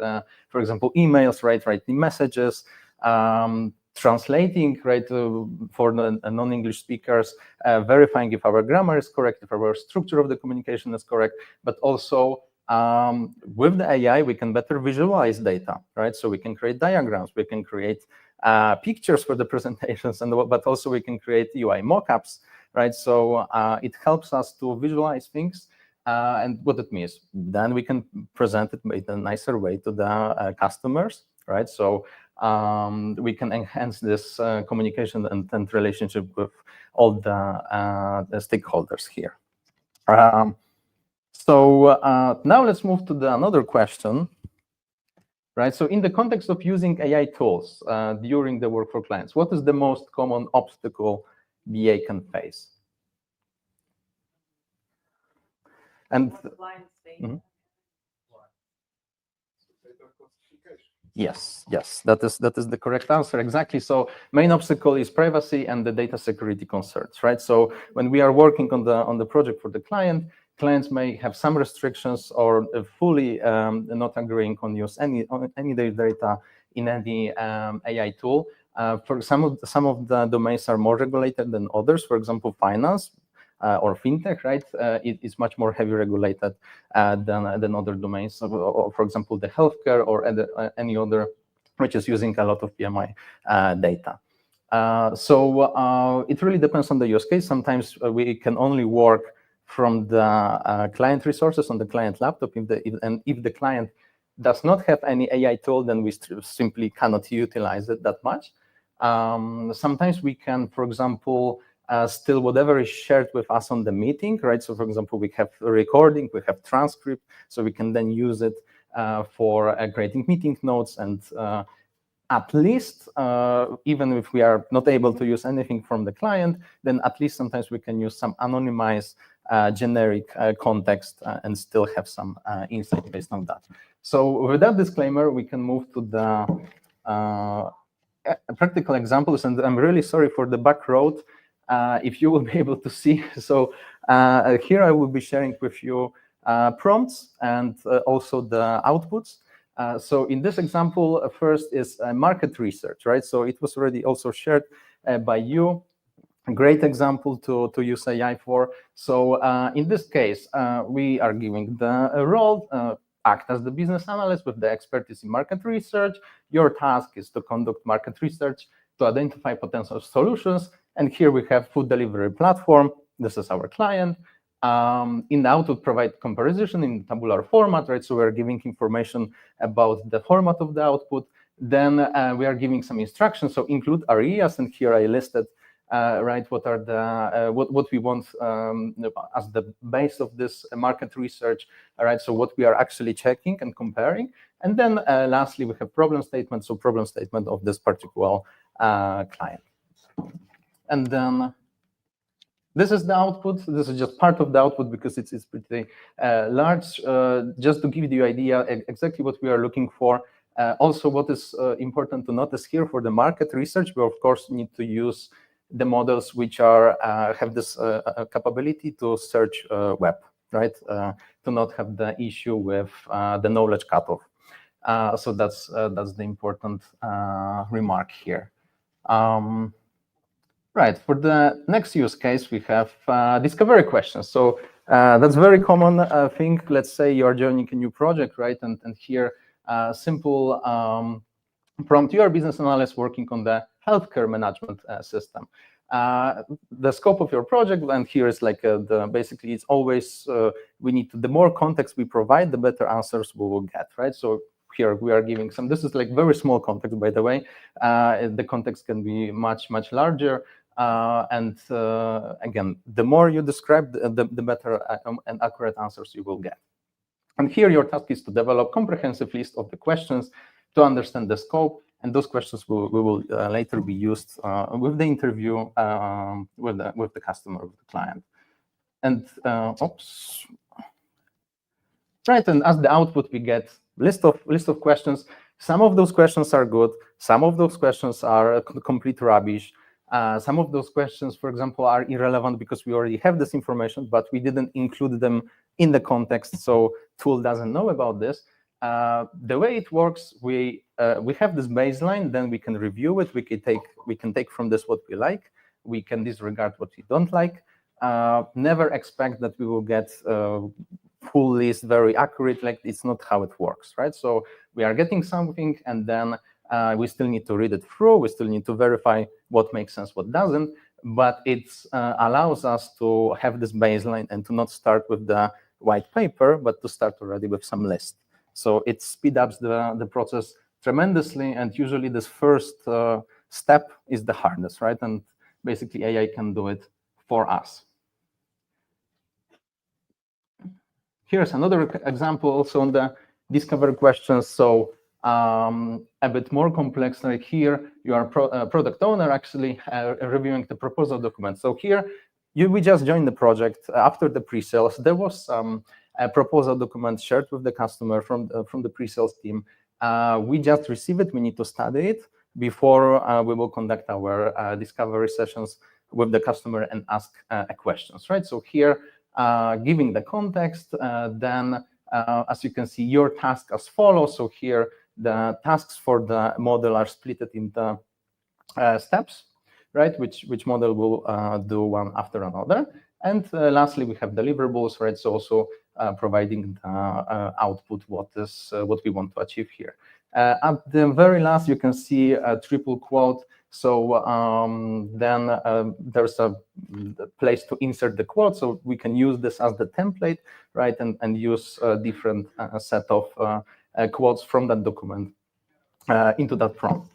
For example, emails, right? Writing messages, translating, right, for the non-English speakers, verifying if our grammar is correct, if our structure of the communication is correct, but also with the AI, we can better visualize data, right? So we can create diagrams, we can create pictures for the presentations, but also we can create UI mockups, right? So it helps us to visualize things and what it means. Then we can present it in a nicer way to the customers, right? So we can enhance this communication and relationship with all the stakeholders here. So now let's move to another question. Right. So in the context of using AI tools during the work for clients, what is the most common obstacle BA can face? And yes, that is the correct answer. Exactly. So main obstacle is privacy and the data security concerns. Right. So when we are working on the project for the client, clients may have some restrictions or fully not agreeing on use any data in any AI tool. For some of the domains are more regulated than others. For example, finance or fintech, right? It is much more heavily regulated than other domains. So, for example, the healthcare or any other which is using a lot of PMI data. So it really depends on the use case. Sometimes we can only work from the client resources on the client laptop. If the client does not have any AI tool, then we simply cannot utilize it that much. Sometimes we can, for example, still whatever is shared with us on the meeting, right? So for example, we have a recording, we have transcript, so we can then use it for creating meeting notes and at least, even if we are not able to use anything from the client, then at least sometimes we can use some anonymized generic context and still have some insight based on that. So with that disclaimer, we can move to the practical examples. And I'm really sorry for the back road, if you will be able to see. So here I will be sharing with you prompts and also the outputs. So in this example, first is market research, right? So it was already also shared by you. A great example to use AI for. So in this case, we are giving the role, act as the business analyst with the expertise in market research. Your task is to conduct market research to identify potential solutions. And here we have food delivery platform. This is our client. In the output, provide comparison in tabular format, right? So we're giving information about the format of the output. Then we are giving some instructions. So include areas, and here I listed right what are the what we want as the base of this market research. All right, so what we are actually checking and comparing. And then lastly, we have problem statement. So problem statement of this particular client. And then this is the output. This is just part of the output because it's pretty large. Just to give you an idea exactly what we are looking for. Also, what is important to notice here for the market research, we of course need to use the models which are have this capability to search web, right? To not have the issue with the knowledge cutoff. So that's the important remark here. Right, for the next use case, we have discovery questions. So that's a very common thing. Let's say you're joining a new project, right? And here, simple prompt, you are a business analyst working on the healthcare management system. The scope of your project, and here is like basically it's always, we need to, the more context we provide, the better answers we will get, right? So here we are giving some, this is like very small context, by the way. The context can be much, much larger. And again, the more you describe, the better and accurate answers you will get. And here your task is to develop comprehensive list of the questions to understand the scope, and those questions will later be used with the interview with the customer, with the client. And oops. Right, and as the output, we get list of questions. Some of those questions are good. Some of those questions are complete rubbish. Some of those questions, for example, are irrelevant because we already have this information, but we didn't include them in the context, so tool doesn't know about this. The way it works, we have this baseline, then we can review it. We can take from this what we like. We can disregard what we don't like. Never expect that we will get full list very accurate. Like, it's not how it works, right? So we are getting something, and then we still need to read it through. We still need to verify what makes sense, what doesn't. But it allows us to have this baseline and to not start with the white paper, but to start already with some list. So it speeds up the process tremendously, and usually this first step is the hardest, right? And basically AI can do it for us. Here's another example also on the discover questions. So a bit more complex, like here you are product owner actually reviewing the proposal document. So here we just joined the project after the pre-sales. There was some proposal document shared with the customer from the pre-sales team. We just received it. We need to study it before we will conduct our discovery sessions with the customer and ask questions, right? So here, giving the context, then as you can see, your task as follows. So here, the tasks for the model are split into steps, right? Which model will do one after another. And lastly, we have deliverables, right? So also providing the output, what we want to achieve here. At the very last, you can see a triple quote. So then there's a place to insert the quote. So we can use this as the template, right? And use a different set of quotes from that document into that prompt.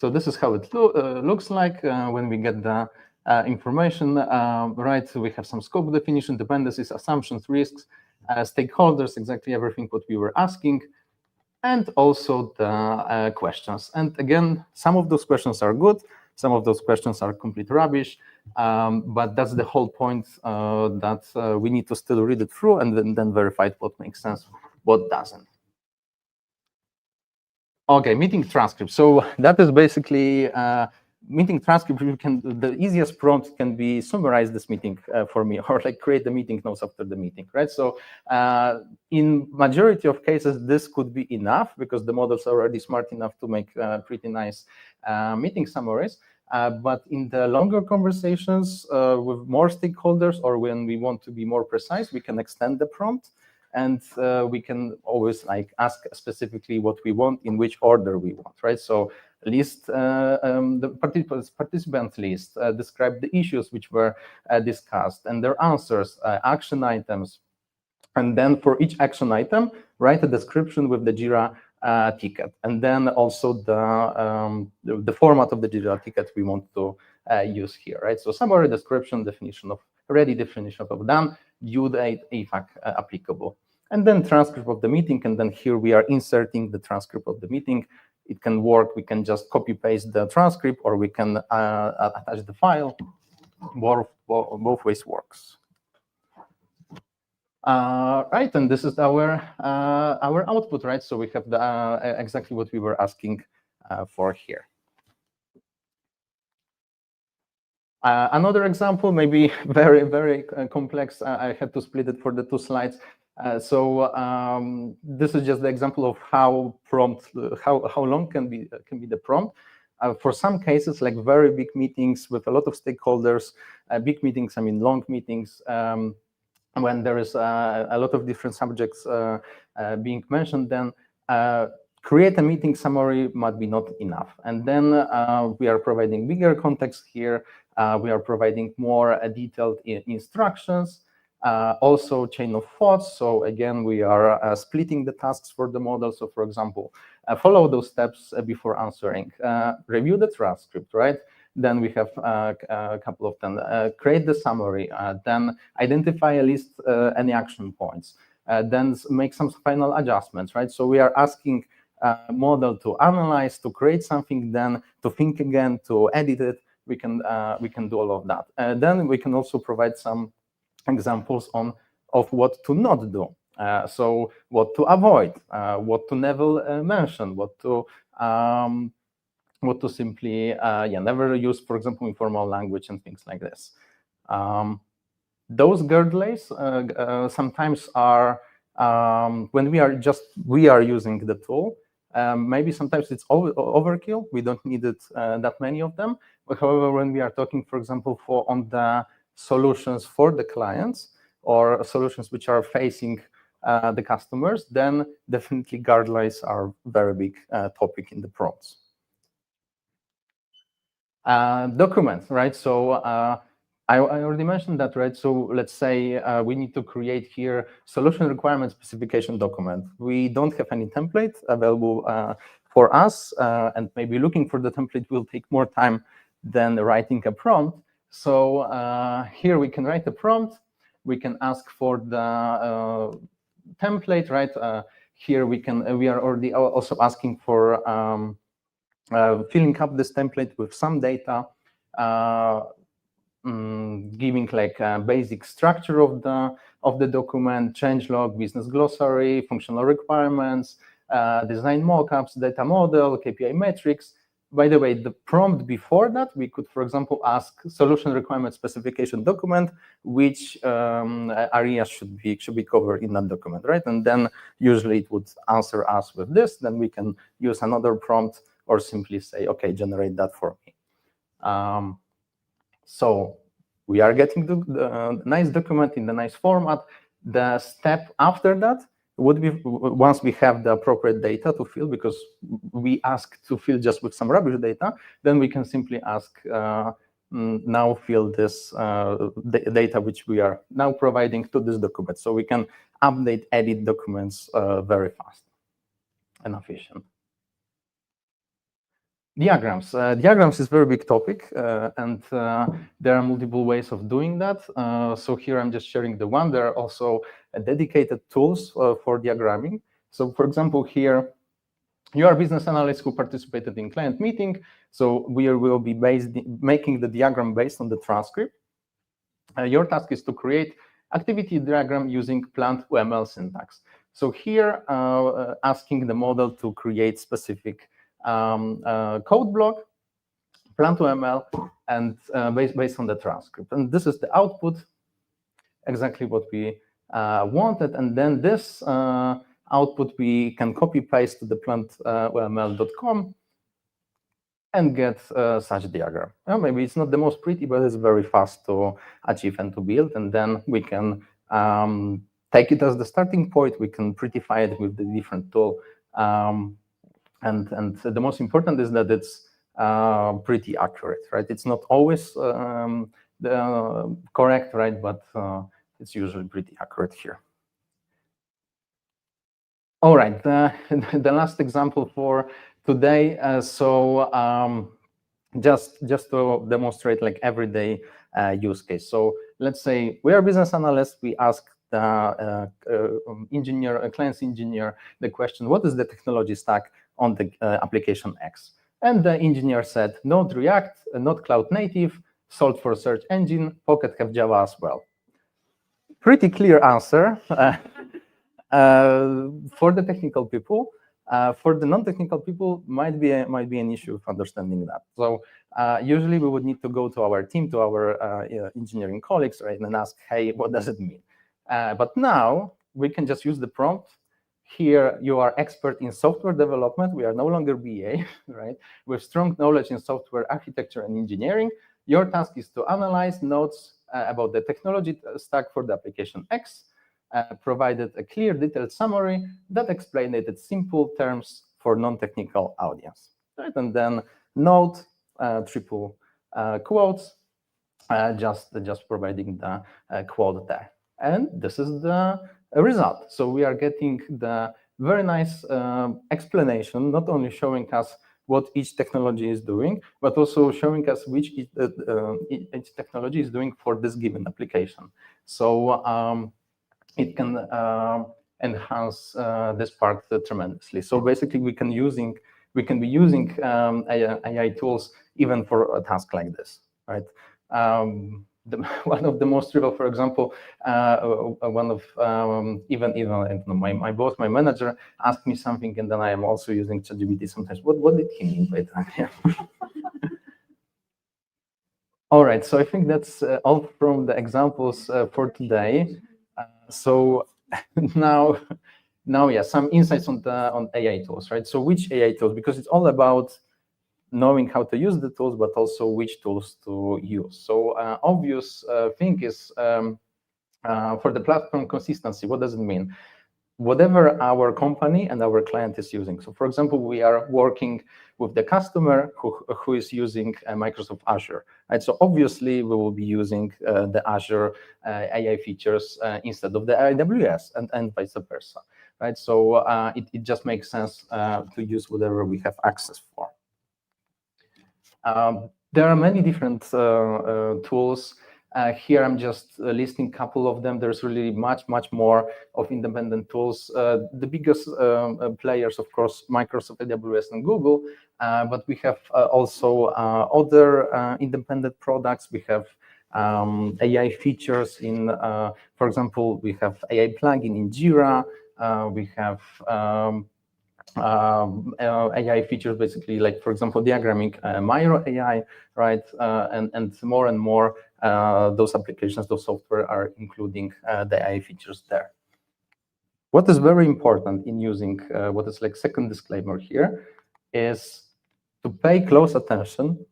So this is how it looks like when we get the information, right? So we have some scope definition, dependencies, assumptions, risks, stakeholders, exactly everything what we were asking, and also the questions. And again, some of those questions are good, some of those questions are complete rubbish, but that's the whole point, that we need to still read it through and then verify what makes sense, what doesn't. Okay, meeting transcript. So that is basically meeting transcript. The easiest prompt can be summarize this meeting for me, or like create the meeting notes after the meeting, right? So in majority of cases, this could be enough because the models are already smart enough to make pretty nice meeting summaries. But in the longer conversations with more stakeholders, or when we want to be more precise, we can extend the prompt. And we can always like ask specifically what we want, in which order we want, right? So list the participant list, describe the issues which were discussed and their answers, action items. And then for each action item, write a description with the Jira ticket. And then also the format of the Jira ticket we want to use here, right? So summary, description, definition of ready, definition of done, due date, AFAQ applicable. And then transcript of the meeting, and then here we are inserting the transcript of the meeting. It can work, we can just copy paste the transcript, or we can attach the file. Both ways works. Right, and this is our output, right? So we have the exactly what we were asking for here. Another example, maybe very, very complex. I had to split it for the 2 slides. So this is just the example of how long can be the prompt. For some cases, like very big meetings with a lot of stakeholders, big meetings, I mean long meetings, when there is a lot of different subjects being mentioned, then create a meeting summary might be not enough. And then we are providing bigger context here. We are providing more detailed instructions. Also chain of thoughts. So again, we are splitting the tasks for the model. So for example, follow those steps before answering. Review the transcript, right? Then we have a couple of them. Create the summary. Then identify a list, any action points. Then make some final adjustments, right? So we are asking model to analyze, to create something, then to think again, to edit it. We can do all of that. Then we can also provide some examples of what to not do. So what to avoid, what to never mention, what to what to simply never use, for example, informal language and things like this. Those guardrails sometimes are when we are using the tool. Maybe sometimes it's overkill. We don't need it that many of them. But however, when we are talking, for example, on the solutions for the clients or solutions which are facing the customers, then definitely guardrails are a very big topic in the prompts. Documents, right? So I already mentioned that, right? So let's say we need to create here solution requirement specification document. We don't have any template available for us, and maybe looking for the template will take more time than writing a prompt. So here we can write a prompt. We can ask for the template, right? Here we are already also asking for filling up this template with some data, giving like a basic structure of the document, changelog, business glossary, functional requirements, design mockups, data model, KPI metrics. By the way, the prompt before that, we could, for example, ask solution requirement specification document, which areas should be covered in that document, right? And then usually it would answer us with this. Then we can use another prompt or simply say, okay, generate that for me. So we are getting the nice document in the nice format. The step after that would be, once we have the appropriate data to fill, because we ask to fill just with some rubbish data, then we can simply ask, now fill this data which we are now providing to this document. So we can update, edit documents very fast and efficient. Diagrams. Diagrams is a very big topic, and there are multiple ways of doing that. So here I'm just sharing the one. There are also dedicated tools for diagramming. So for example, here you are a business analyst who participated in client meeting. So we will be making the diagram based on the transcript. Your task is to create activity diagram using plant UML syntax. So here, asking the model to create specific code block, plant UML, and based on the transcript. And this is the output, exactly what we wanted. And then this output we can copy paste to the plantuml.com and get such diagram. Well, maybe it's not the most pretty, but it's very fast to achieve and to build. And then we can take it as the starting point. We can prettify it with the different tool. And the most important is that it's pretty accurate, right? It's not always correct, right? But it's usually pretty accurate here. All right, the last example for today. Just to demonstrate like everyday use case. So let's say we are business analysts. We ask the client's engineer the question, what is the technology stack on the application X? And the engineer said, Node React, not cloud native, Salt for search engine, Pocket have Java as well. Pretty clear answer for the technical people. For the non-technical people, might be an issue of understanding that. So usually we would need to go to our team, to our engineering colleagues, right, and ask, hey, what does it mean? But now we can just use the prompt. Here you are expert in software development. We are no longer BA, right? With strong knowledge in software architecture and engineering. Your task is to analyze notes about the technology stack for the application X, provided a clear, detailed summary that explained it in simple terms for non-technical audience. Right? And then note, triple quotes, just providing the quote there. And this is the result. So we are getting the very nice explanation, not only showing us what each technology is doing, but also showing us which each technology is doing for this given application. So it can enhance this part tremendously. So basically, we can be using AI tools even for a task like this, right? one of the most trivial, for example, one of even my boss, my manager, asked me something, and then I am also using ChatGPT sometimes. What did he mean by that? Yeah. All right, so I think that's all from the examples for today. So now, yeah, some insights on AI tools, right? So which AI tools? Because it's all about knowing how to use the tools, but also which tools to use. So obvious thing is for the platform consistency. What does it mean? Whatever our company and our client is using. So for example, we are working with the customer who is using Microsoft Azure, right? So obviously we will be using the Azure AI features instead of the AWS and vice versa, right? So it just makes sense to use whatever we have access for. There are many different tools. Here I'm just listing a couple of them. There's really much more of independent tools. The biggest players, of course, Microsoft, AWS, and Google, but we have also other independent products. We have AI features in, for example, we have AI plugin in Jira. We have AI features, basically, like, for example, diagramming, Miro AI, right? And more those applications, those software are including the AI features there. What is very important in using what is like second disclaimer here is to pay close attention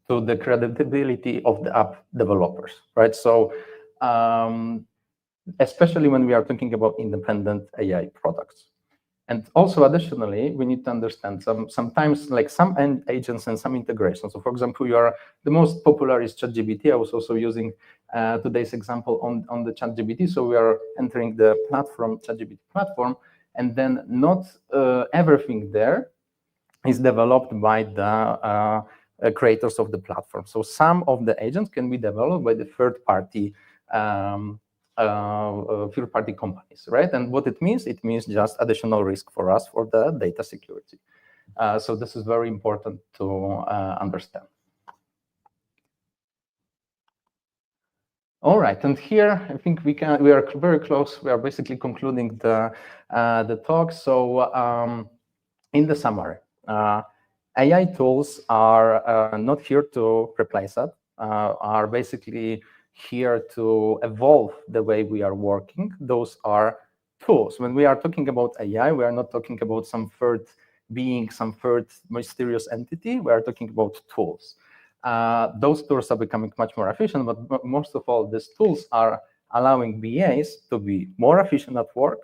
to the credibility of the app developers, right? So especially when we are talking about independent AI products. And also, additionally, we need to understand sometimes like some end agents and some integrations. So, for example, the most popular is ChatGPT. I was also using today's example on the ChatGPT. So we are entering the platform, ChatGPT platform, and then not everything there is developed by the creators of the platform. So some of the agents can be developed by the third-party companies, right? And what it means just additional risk for us for the data security. So this is very important to understand. All right, and here I think we are very close. We are basically concluding the talk. So in the summary, AI tools are not here to replace us, are basically here to evolve the way we are working. Those are tools. When we are talking about AI, we are not talking about some third being, some third mysterious entity. We are talking about tools. Those tools are becoming much more efficient, but most of all, these tools are allowing BAs to be more efficient at work,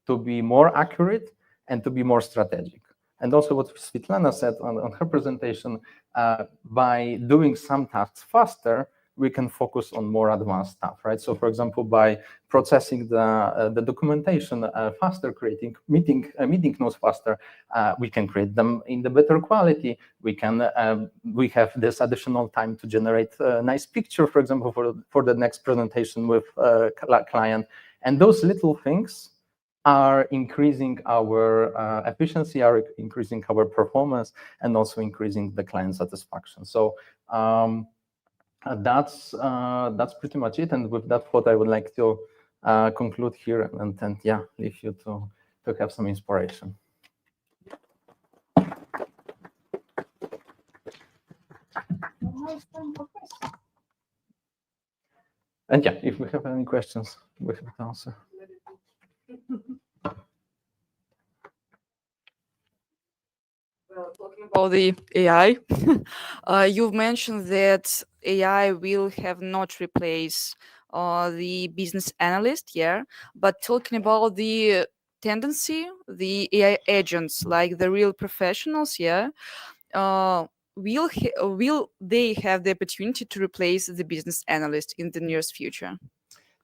to be more accurate, and to be more strategic. And also what Sviatlana said on her presentation, by doing some tasks faster, we can focus on more advanced stuff, right? So, for example, by processing the documentation faster, creating meeting notes faster, we can create them in the better quality. We have this additional time to generate a nice picture, for example, for the next presentation with client. And those little things are increasing our efficiency, are increasing our performance, and also increasing the client satisfaction. So that's pretty much it. And with that thought, I would like to conclude here and yeah, leave you to have some inspiration. And yeah, if we have any questions, we have to answer. Well, talking about the AI, you've mentioned that AI will have not replaced the business analyst, yeah. But talking about the tendency, the AI agents, like the real professionals, yeah, will they have the opportunity to replace the business analyst in the nearest future?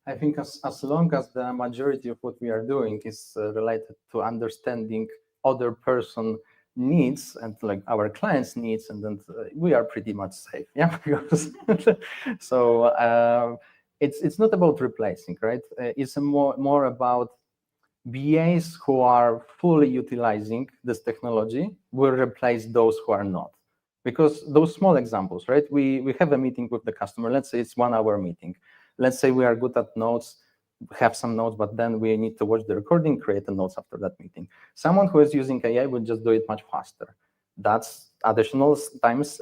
I think as long as the majority of what we are doing is related to understanding other person needs and like our clients' needs, and then we are pretty much safe. Yeah, because so it's not about replacing, right? It's more about BAs who are fully utilizing this technology will replace those who are not. Because those small examples, right? We have a meeting with the customer. Let's say it's 1 hour meeting. Let's say we are good at notes, have some notes, but then we need to watch the recording, create the notes after that meeting. Someone who is using AI will just do it much faster. That's additional times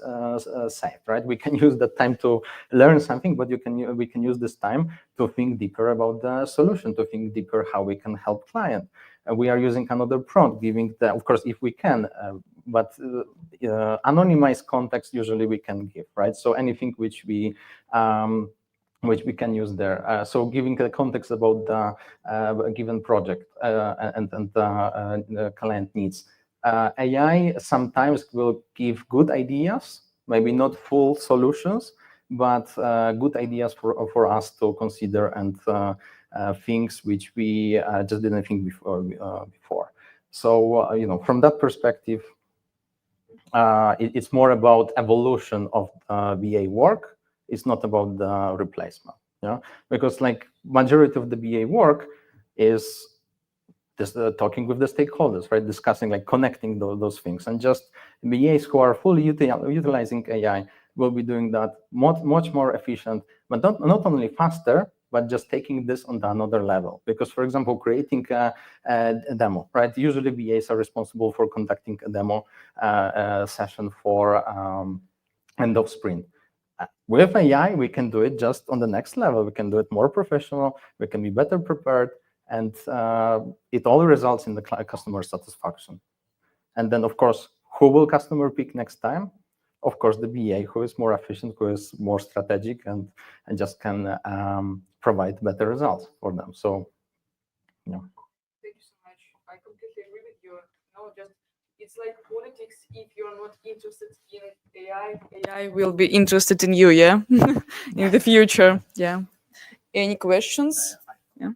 saved, right? We can use that time to learn something, but we can use this time to think deeper about the solution, to think deeper how we can help client. We are using another prompt, giving the, of course, if we can, but anonymized context usually we can give, right? So anything which we can use there. So giving the context about the given project and the client needs. AI sometimes will give good ideas, maybe not full solutions, but good ideas for us to consider and things which we just didn't think before. So you know, from that perspective, it's more about evolution of BA work. It's not about the replacement, yeah. Because like majority of the BA work is just talking with the stakeholders, right? Discussing, like connecting those things, and just BAs who are fully utilizing AI will be doing that much more efficient, but not only faster, but just taking this on another level. Because, for example, creating a demo, right? Usually BAs are responsible for conducting a demo session for end of sprint. With AI, we can do it just on the next level. We can do it more professional. We can be better prepared, and it all results in the customer satisfaction. And then, of course, who will customer pick next time? Of course, the BA who is more efficient, who is more strategic, and just can provide better results for them. So, yeah. Thank you so much. I completely agree with you. No, just it's like politics. If you're not interested in AI will be interested in you, yeah, in the future. Yeah. Any questions? Yeah.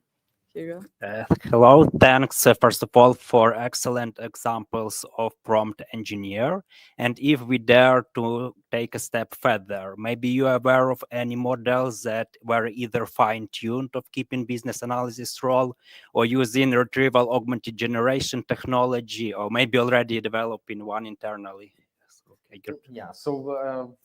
Here you go. Hello, thanks first of all for excellent examples of prompt engineer. And if we dare to take a step further, maybe you are aware of any models that were either fine-tuned of keeping business analysis role, or using retrieval augmented generation technology, or maybe already developing one internally? Okay, good. Yeah, so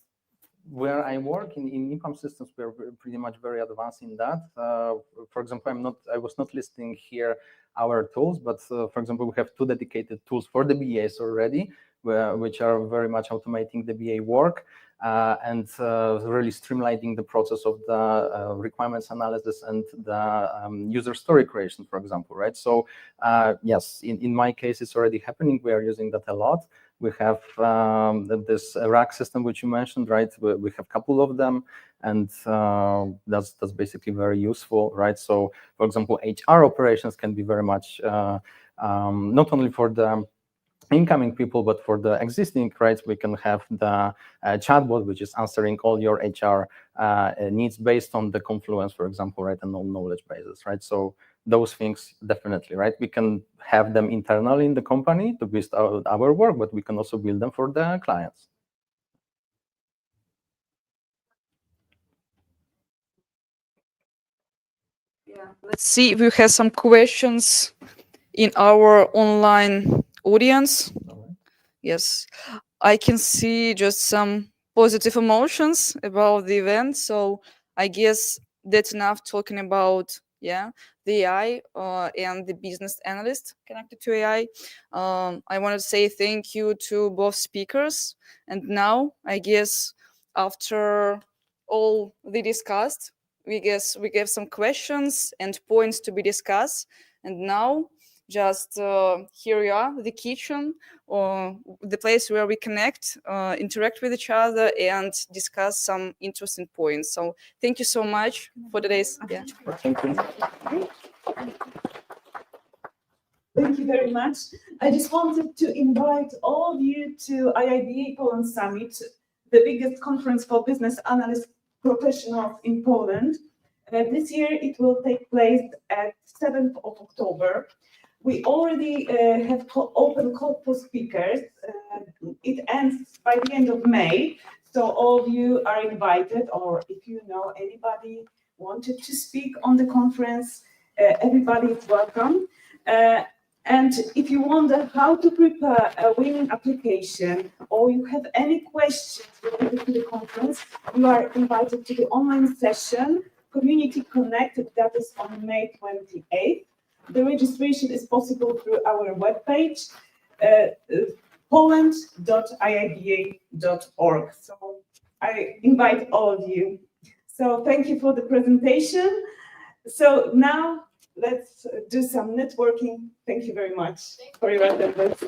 where I work in EPAM systems, we're pretty much very advanced in that. For example, I was not listing here our tools, but for example, we have 2 dedicated tools for the BAs already, which are very much automating the BA work and really streamlining the process of the requirements analysis and the user story creation, for example, right? So yes, in my case, it's already happening. We are using that a lot. We have this rack system, which you mentioned, right? We have a couple of them, and that's basically very useful, right? So, for example, HR operations can be very much not only for the incoming people, but for the existing, right? We can have the chatbot, which is answering all your HR needs based on the Confluence, for example, right? And on knowledge bases, right? So those things definitely, right? We can have them internally in the company to boost our work, but we can also build them for the clients. Yeah, let's see if we have some questions in our online audience. Yes, I can see just some positive emotions about the event. So I guess that's enough talking about, yeah, the AI and the business analyst connected to AI. I want to say thank you to both speakers. And now, I guess, after all the discussed, we gave some questions and points to be discussed. And now, just here we are, the kitchen, or the place where we connect, interact with each other, and discuss some interesting points. So thank you so much for today's. Yeah. Thank you. Thank you very much. I just wanted to invite all of you to IIBA Poland Summit, the biggest conference for business analyst professionals in Poland. This year it will take place at 7th of October. We already have open call for speakers. It ends by the end of May, so all of you are invited, or if you know anybody wanted to speak on the conference, everybody is welcome. And if you wonder how to prepare a winning application, or you have any questions related to the conference, you are invited to the online session, Community Connect, that is on May 28th. The registration is possible through our webpage, poland.iiba.org. So I invite all of you. So thank you for the presentation. So now let's do some networking. Thank you very much for your attendance.